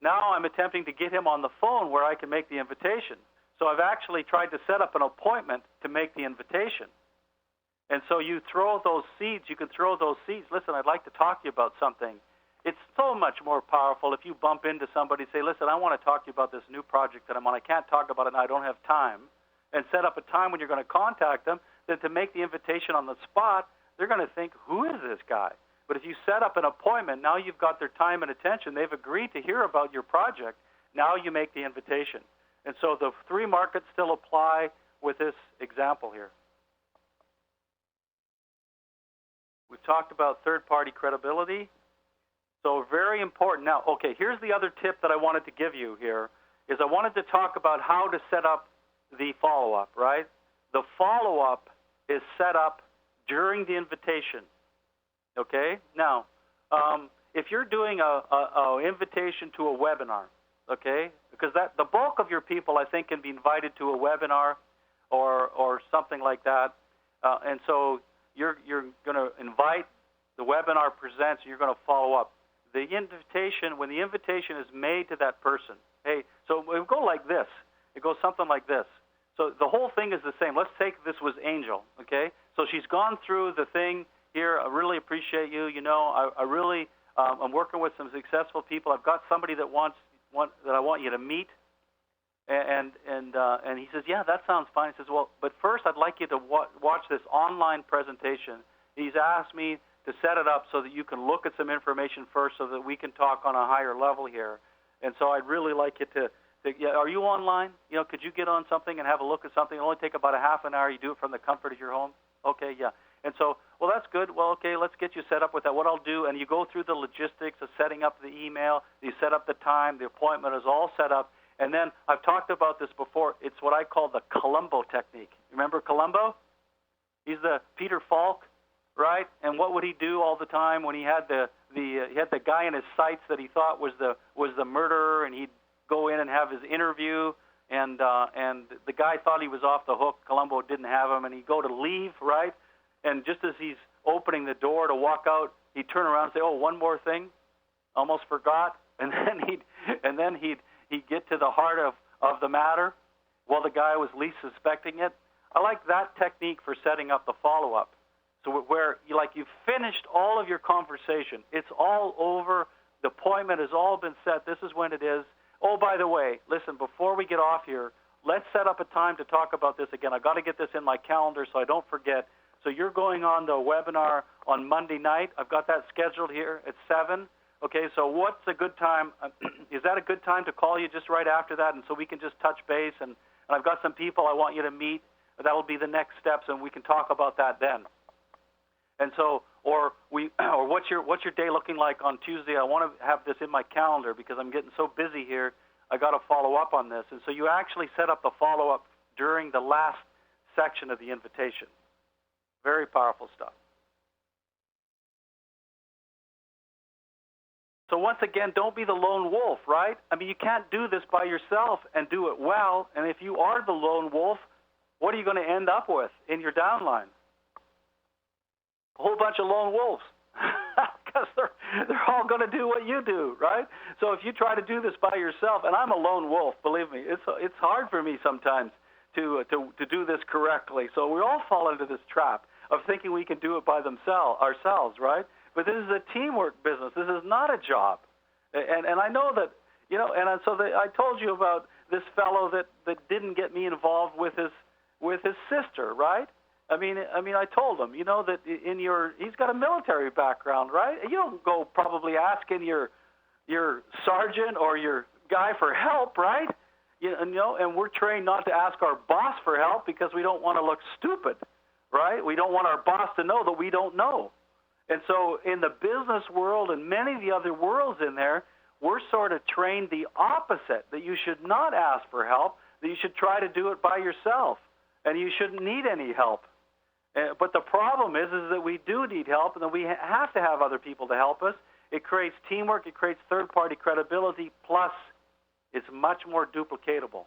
Now I'm attempting to get him on the phone where I can make the invitation. So I've actually tried to set up an appointment to make the invitation. And so you throw those seeds. You can throw those seeds. Listen, I'd like to talk to you about something. It's so much more powerful if you bump into somebody and say, listen, I want to talk to you about this new project that I'm on. I can't talk about it and I don't have time. And set up a time when you're going to contact them, then to make the invitation on the spot, they're going to think, who is this guy? But if you set up an appointment, now you've got their time and attention. They've agreed to hear about your project. Now you make the invitation. And so the three markets still apply with this example here. We've talked about third-party credibility. So very important. Now, okay, here's the other tip that I wanted to give you here, is I wanted to talk about how to set up the follow-up, right? The follow-up is set up during the invitation, okay? Now, if you're doing a invitation to a webinar, okay, because the bulk of your people, I think, can be invited to a webinar or something like that, and so you're going to invite, the webinar presents, and you're going to follow up. The invitation, when the invitation is made to that person, hey, so it will go like this. It goes something like this. So the whole thing is the same. Let's take this was Angel, okay? So she's gone through the thing here. I really appreciate you. I really, I'm working with some successful people. I've got somebody that I want you to meet. And he says, yeah, that sounds fine. He says, well, but first I'd like you to watch this online presentation. He's asked me to set it up so that you can look at some information first so that we can talk on a higher level here. And so I'd really like you to yeah, are you online? Could you get on something and have a look at something? It'll only take about a half an hour. You do it from the comfort of your home. Okay, yeah. And so, well, that's good. Well, okay, let's get you set up with that. What I'll do, and you go through the logistics of setting up the email, you set up the time, the appointment is all set up. And then I've talked about this before. It's what I call the Columbo technique. Remember Columbo? He's the Peter Falk. right? And what would he do all the time when he had the guy in his sights that he thought was the murderer, and he'd go in and have his interview, and the guy thought he was off the hook. Columbo didn't have him, and he'd go to leave, right? And just as he's opening the door to walk out, he'd turn around and say, "Oh, one more thing, almost forgot," and then he'd get to the heart of the matter while the guy was least suspecting it. I like that technique for setting up the follow-up. So where you've finished all of your conversation, it's all over, the appointment has all been set, this is when it is. Oh, by the way, listen, before we get off here, let's set up a time to talk about this again. I got to get this in my calendar so I don't forget. So you're going on the webinar on Monday night. I've got that scheduled here at 7. Okay, so what's a good time? Is that a good time to call you just right after that, and so we can just touch base? And I've got some people I want you to meet. That'll be the next steps, and we can talk about that then. And so, or what's your day looking like on Tuesday? I want to have this in my calendar because I'm getting so busy here. I got to follow up on this. And so you actually set up the follow-up during the last section of the invitation. Very powerful stuff. So once again, don't be the lone wolf, right? I mean, you can't do this by yourself and do it well. And if you are the lone wolf, what are you going to end up with in your downline? A whole bunch of lone wolves, because they're all going to do what you do, right? So if you try to do this by yourself, and I'm a lone wolf, believe me, it's hard for me sometimes to do this correctly. So we all fall into this trap of thinking we can do it by ourselves, right? But this is a teamwork business. This is not a job, and I know that, you know. And so I told you about this fellow that didn't get me involved with his sister, right? I mean, I told him, you know, that he's got a military background, right? You don't go probably asking your sergeant or your guy for help, right? You know, and we're trained not to ask our boss for help because we don't want to look stupid, right? We don't want our boss to know that we don't know. And so in the business world and many of the other worlds in there, we're sort of trained the opposite, that you should not ask for help, that you should try to do it by yourself, and you shouldn't need any help. But the problem is that we do need help, and that we have to have other people to help us. It creates teamwork, it creates third-party credibility, plus it's much more duplicatable.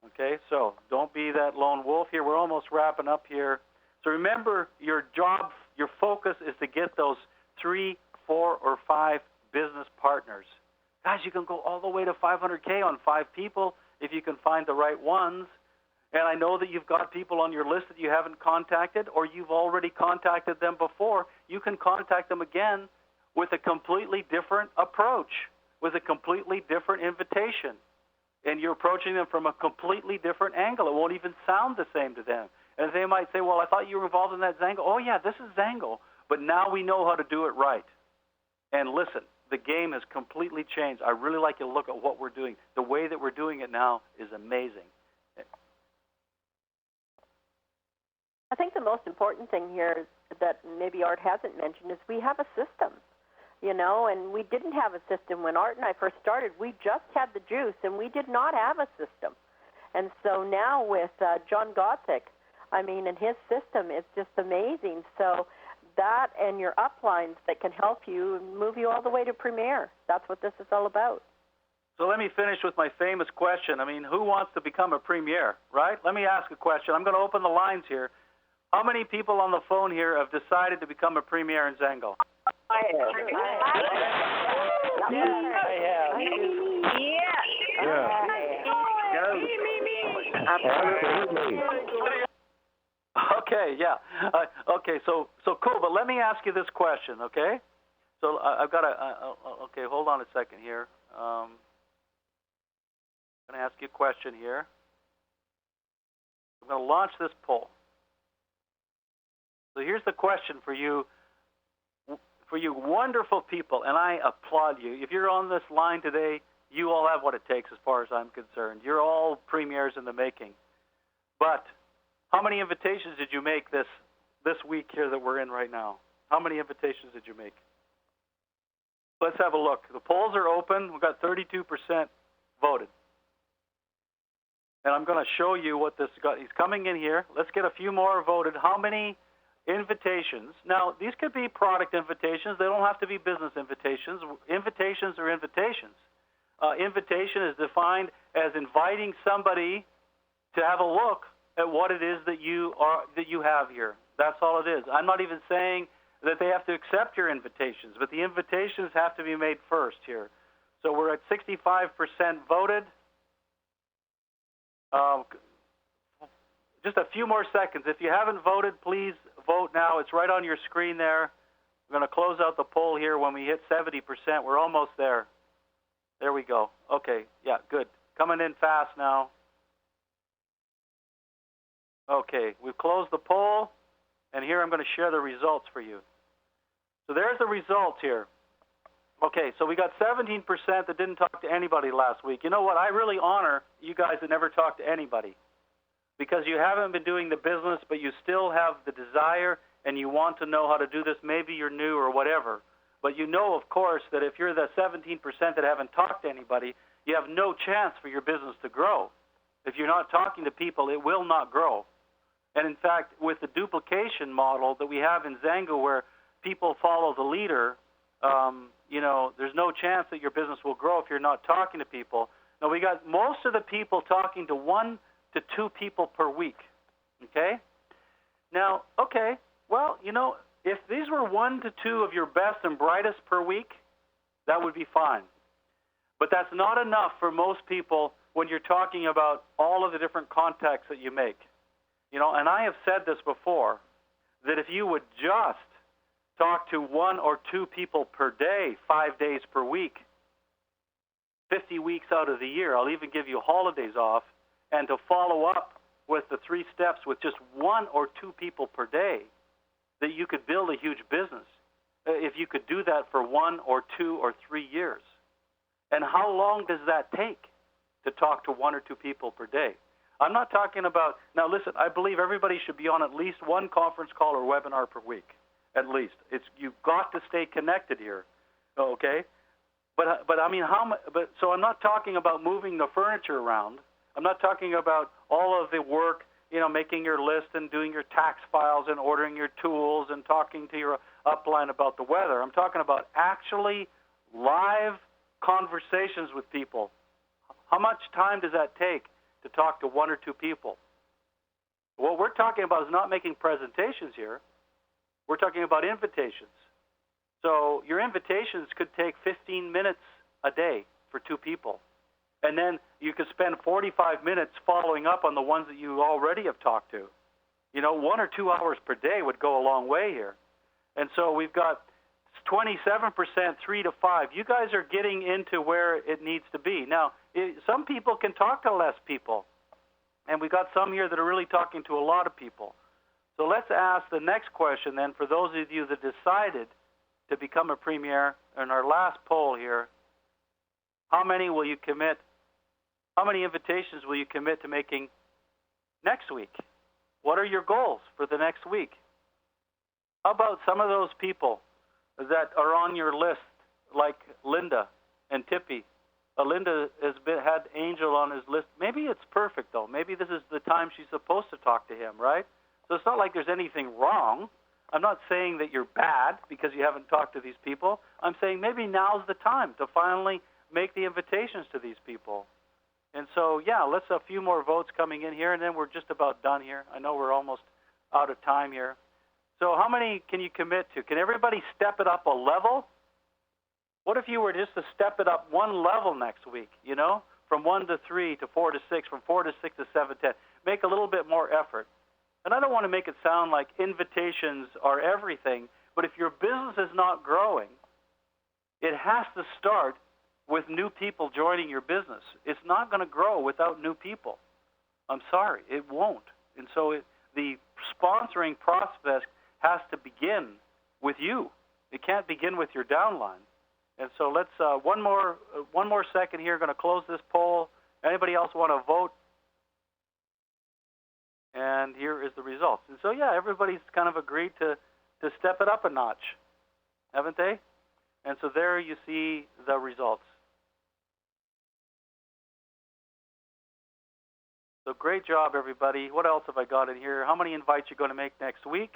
Okay, so don't be that lone wolf here. We're almost wrapping up here. So remember, your job, your focus is to get those 3, 4, or 5 business partners. Guys, you can go all the way to 500K on 5 people if you can find the right ones. And I know that you've got people on your list that you haven't contacted, or you've already contacted them before. You can contact them again with a completely different approach, with a completely different invitation. And you're approaching them from a completely different angle. It won't even sound the same to them. And they might say, well, I thought you were involved in that Zango. Oh, yeah, this is Zango. But now we know how to do it right. And listen, the game has completely changed. I really like you to look at what we're doing. The way that we're doing it now is amazing. I think the most important thing here that maybe Art hasn't mentioned is we have a system, you know, and we didn't have a system when Art and I first started. We just had the juice, and we did not have a system. And so now with John Gothic, I mean, and his system is just amazing. So that and your uplines that can help you and move you all the way to Premier. That's what this is all about. So let me finish with my famous question. I mean, who wants to become a Premier, right? Let me ask a question. I'm going to open the lines here. How many people on the phone here have decided to become a Premier in Zango? I have. Okay, yeah. Okay, so cool. But let me ask you this question, okay? So I've got okay, hold on a second here. I'm going to ask you a question here. I'm going to launch this poll. So here's the question for you wonderful people, and I applaud you. If you're on this line today, you all have what it takes as far as I'm concerned. You're all premiers in the making. But how many invitations did you make this week here that we're in right now? How many invitations did you make? Let's have a look. The polls are open. We've got 32% voted. And I'm going to show you what this got. He's coming in here. Let's get a few more voted. How many invitations. Now, these could be product invitations. They don't have to be business invitations. Invitations are invitations. Invitation is defined as inviting somebody to have a look at what it is that you have here. That's all it is. I'm not even saying that they have to accept your invitations, but the invitations have to be made first here. So we're at 65% voted. Just a few more seconds. If you haven't voted, please vote now. It's right on your screen there. We're going to close out the poll here when we hit 70%. We're almost there. There we go. Okay, yeah, good. Coming in fast now. Okay, we've closed the poll, and here I'm going to share the results for you. So there's the results here. Okay, so we got 17% that didn't talk to anybody last week. You know what? I really honor you guys that never talked to anybody, because you haven't been doing the business, but you still have the desire and you want to know how to do this. Maybe you're new or whatever, but you know, of course, that if you're the 17% that haven't talked to anybody, you have no chance for your business to grow. If you're not talking to people, it will not grow. And in fact, with the duplication model that we have in Zango, where people follow the leader, there's no chance that your business will grow if you're not talking to people. Now, we got most of the people talking to 1 to 2 people per week, okay? Now, okay, well, if these were 1 to 2 of your best and brightest per week, that would be fine. But that's not enough for most people when you're talking about all of the different contacts that you make. And I have said this before, that if you would just talk to 1 or 2 people per day, 5 days per week, 50 weeks out of the year, I'll even give you holidays off, and to follow up with the 3 steps with just 1 or 2 people per day, that you could build a huge business if you could do that for 1 or 2 or 3 years. And how long does that take to talk to 1 or 2 people per day? I'm not talking about, now listen, I believe everybody should be on at least 1 conference call or webinar per week, at least. You've got to stay connected here, okay? But I mean, so I'm not talking about moving the furniture around. I'm not talking about all of the work, making your list and doing your tax files and ordering your tools and talking to your upline about the weather. I'm talking about actually live conversations with people. How much time does that take to talk to 1 or 2 people? What we're talking about is not making presentations here. We're talking about invitations. So your invitations could take 15 minutes a day for 2 people. And then you could spend 45 minutes following up on the ones that you already have talked to. 1 or 2 hours per day would go a long way here. And so we've got 27%, 3 to 5. You guys are getting into where it needs to be. Now, some people can talk to less people. And we got some here that are really talking to a lot of people. So let's ask the next question then, for those of you that decided to become a premier. In our last poll here, how many will you commit? How many invitations will you commit to making next week? What are your goals for the next week? How about some of those people that are on your list, like Linda and Tippy? Linda has had Angel on his list. Maybe it's perfect, though. Maybe this is the time she's supposed to talk to him, right? So it's not like there's anything wrong. I'm not saying that you're bad because you haven't talked to these people. I'm saying maybe now's the time to finally make the invitations to these people. And so, yeah, let's a few more votes coming in here, and then we're just about done here. I know we're almost out of time here. So how many can you commit to? Can everybody step it up a level? What if you were just to step it up 1 level next week, from 1 to 3 to 4 to 6, from 4 to 6 to 7 to 10. Make a little bit more effort. And I don't want to make it sound like invitations are everything, but if your business is not growing, it has to start with new people joining your business. It's not going to grow without new people. I'm sorry, it won't. And so the sponsoring process has to begin with you. It can't begin with your downline. And so let's one more second here. Going to close this poll. Anybody else want to vote? And here is the results. And so, yeah, everybody's kind of agreed to step it up a notch, haven't they? And so there you see the results. So great job, everybody. What else have I got in here? How many invites you going to make next week?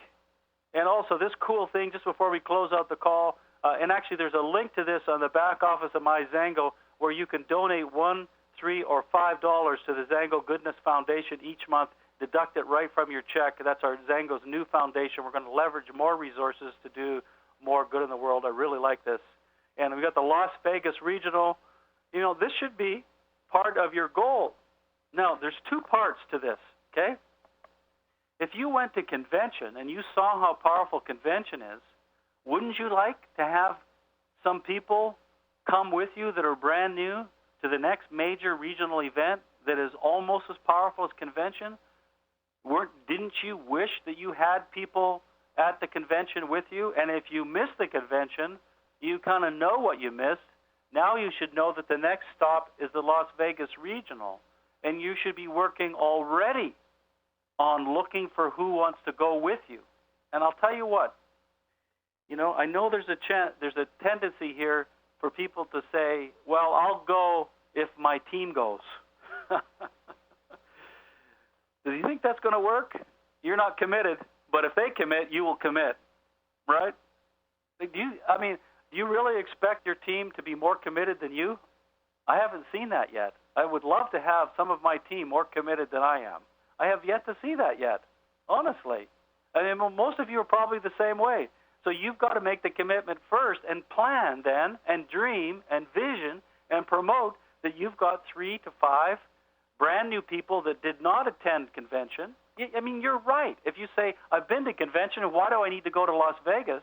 And also this cool thing, just before we close out the call, and actually there's a link to this on the back office of MyZango where you can donate $1, $3, or $5 to the Zango Goodness Foundation each month, deduct it right from your check. That's our Zango's new foundation. We're going to leverage more resources to do more good in the world. I really like this. And we've got the Las Vegas Regional. You know, this should be part of your goal. Now, there's two parts to this, okay? If you went to convention and you saw how powerful convention is, wouldn't you like to have some people come with you that are brand new to the next major regional event that is almost as powerful as convention? Didn't you wish that you had people at the convention with you? And if you missed the convention, you kind of know what you missed. Now you should know that the next stop is the Las Vegas Regional, and you should be working already on looking for who wants to go with you. And I'll tell you what, you know, I know there's a tendency here for people to say, well, I'll go if my team goes. Do you think that's going to work? You're not committed, but if they commit, you will commit, right? Do you really expect your team to be more committed than you? I haven't seen that yet. I would love to have some of my team more committed than I am. I have yet to see that yet, honestly. I mean, most of you are probably the same way. So you've got to make the commitment first and plan then and dream and vision and promote that you've got 3 to 5 brand new people that did not attend convention. I mean, you're right. If you say, I've been to convention, why do I need to go to Las Vegas?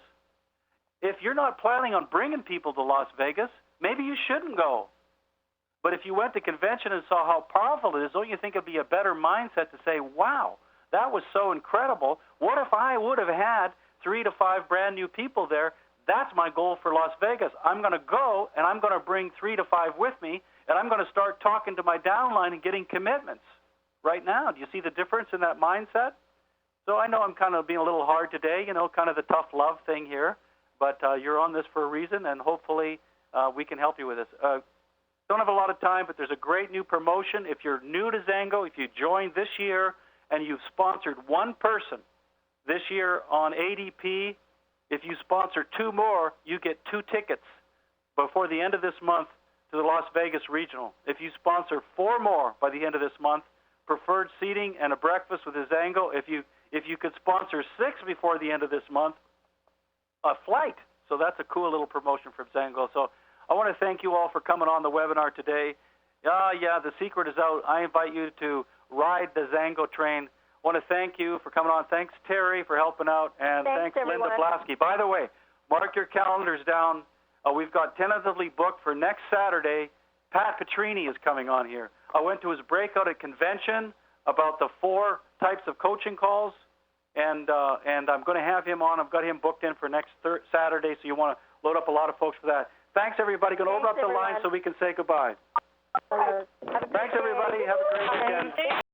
If you're not planning on bringing people to Las Vegas, maybe you shouldn't go. But if you went to convention and saw how powerful it is, don't you think it'd be a better mindset to say, wow, that was so incredible. What if I would have had 3 to 5 brand new people there? That's my goal for Las Vegas. I'm going to go, and I'm going to bring 3 to 5 with me, and I'm going to start talking to my downline and getting commitments right now. Do you see the difference in that mindset? So I know I'm kind of being a little hard today, you know, kind of the tough love thing here, but you're on this for a reason, and hopefully we can help you with this. Don't have a lot of time, but there's a great new promotion. If you're new to Zango, if you joined this year and you've sponsored one person this year on ADP, if you sponsor 2 more, you get 2 tickets before the end of this month to the Las Vegas Regional. If you sponsor 4 more by the end of this month, preferred seating and a breakfast with a Zango. If you could sponsor 6 before the end of this month, a flight. So that's a cool little promotion from Zango. So I want to thank you all for coming on the webinar today. Yeah, the secret is out. I invite you to ride the Zango train. I want to thank you for coming on. Thanks, Terry, for helping out, and thanks Linda Blasky. By the way, mark your calendars down. We've got tentatively booked for next Saturday. Pat Petrini is coming on here. I went to his breakout at convention about the 4 types of coaching calls, and I'm going to have him on. I've got him booked in for next Saturday, so you want to load up a lot of folks for that. Thanks, everybody. Going to open up the line so we can say goodbye. Thanks, everybody. Have a great weekend.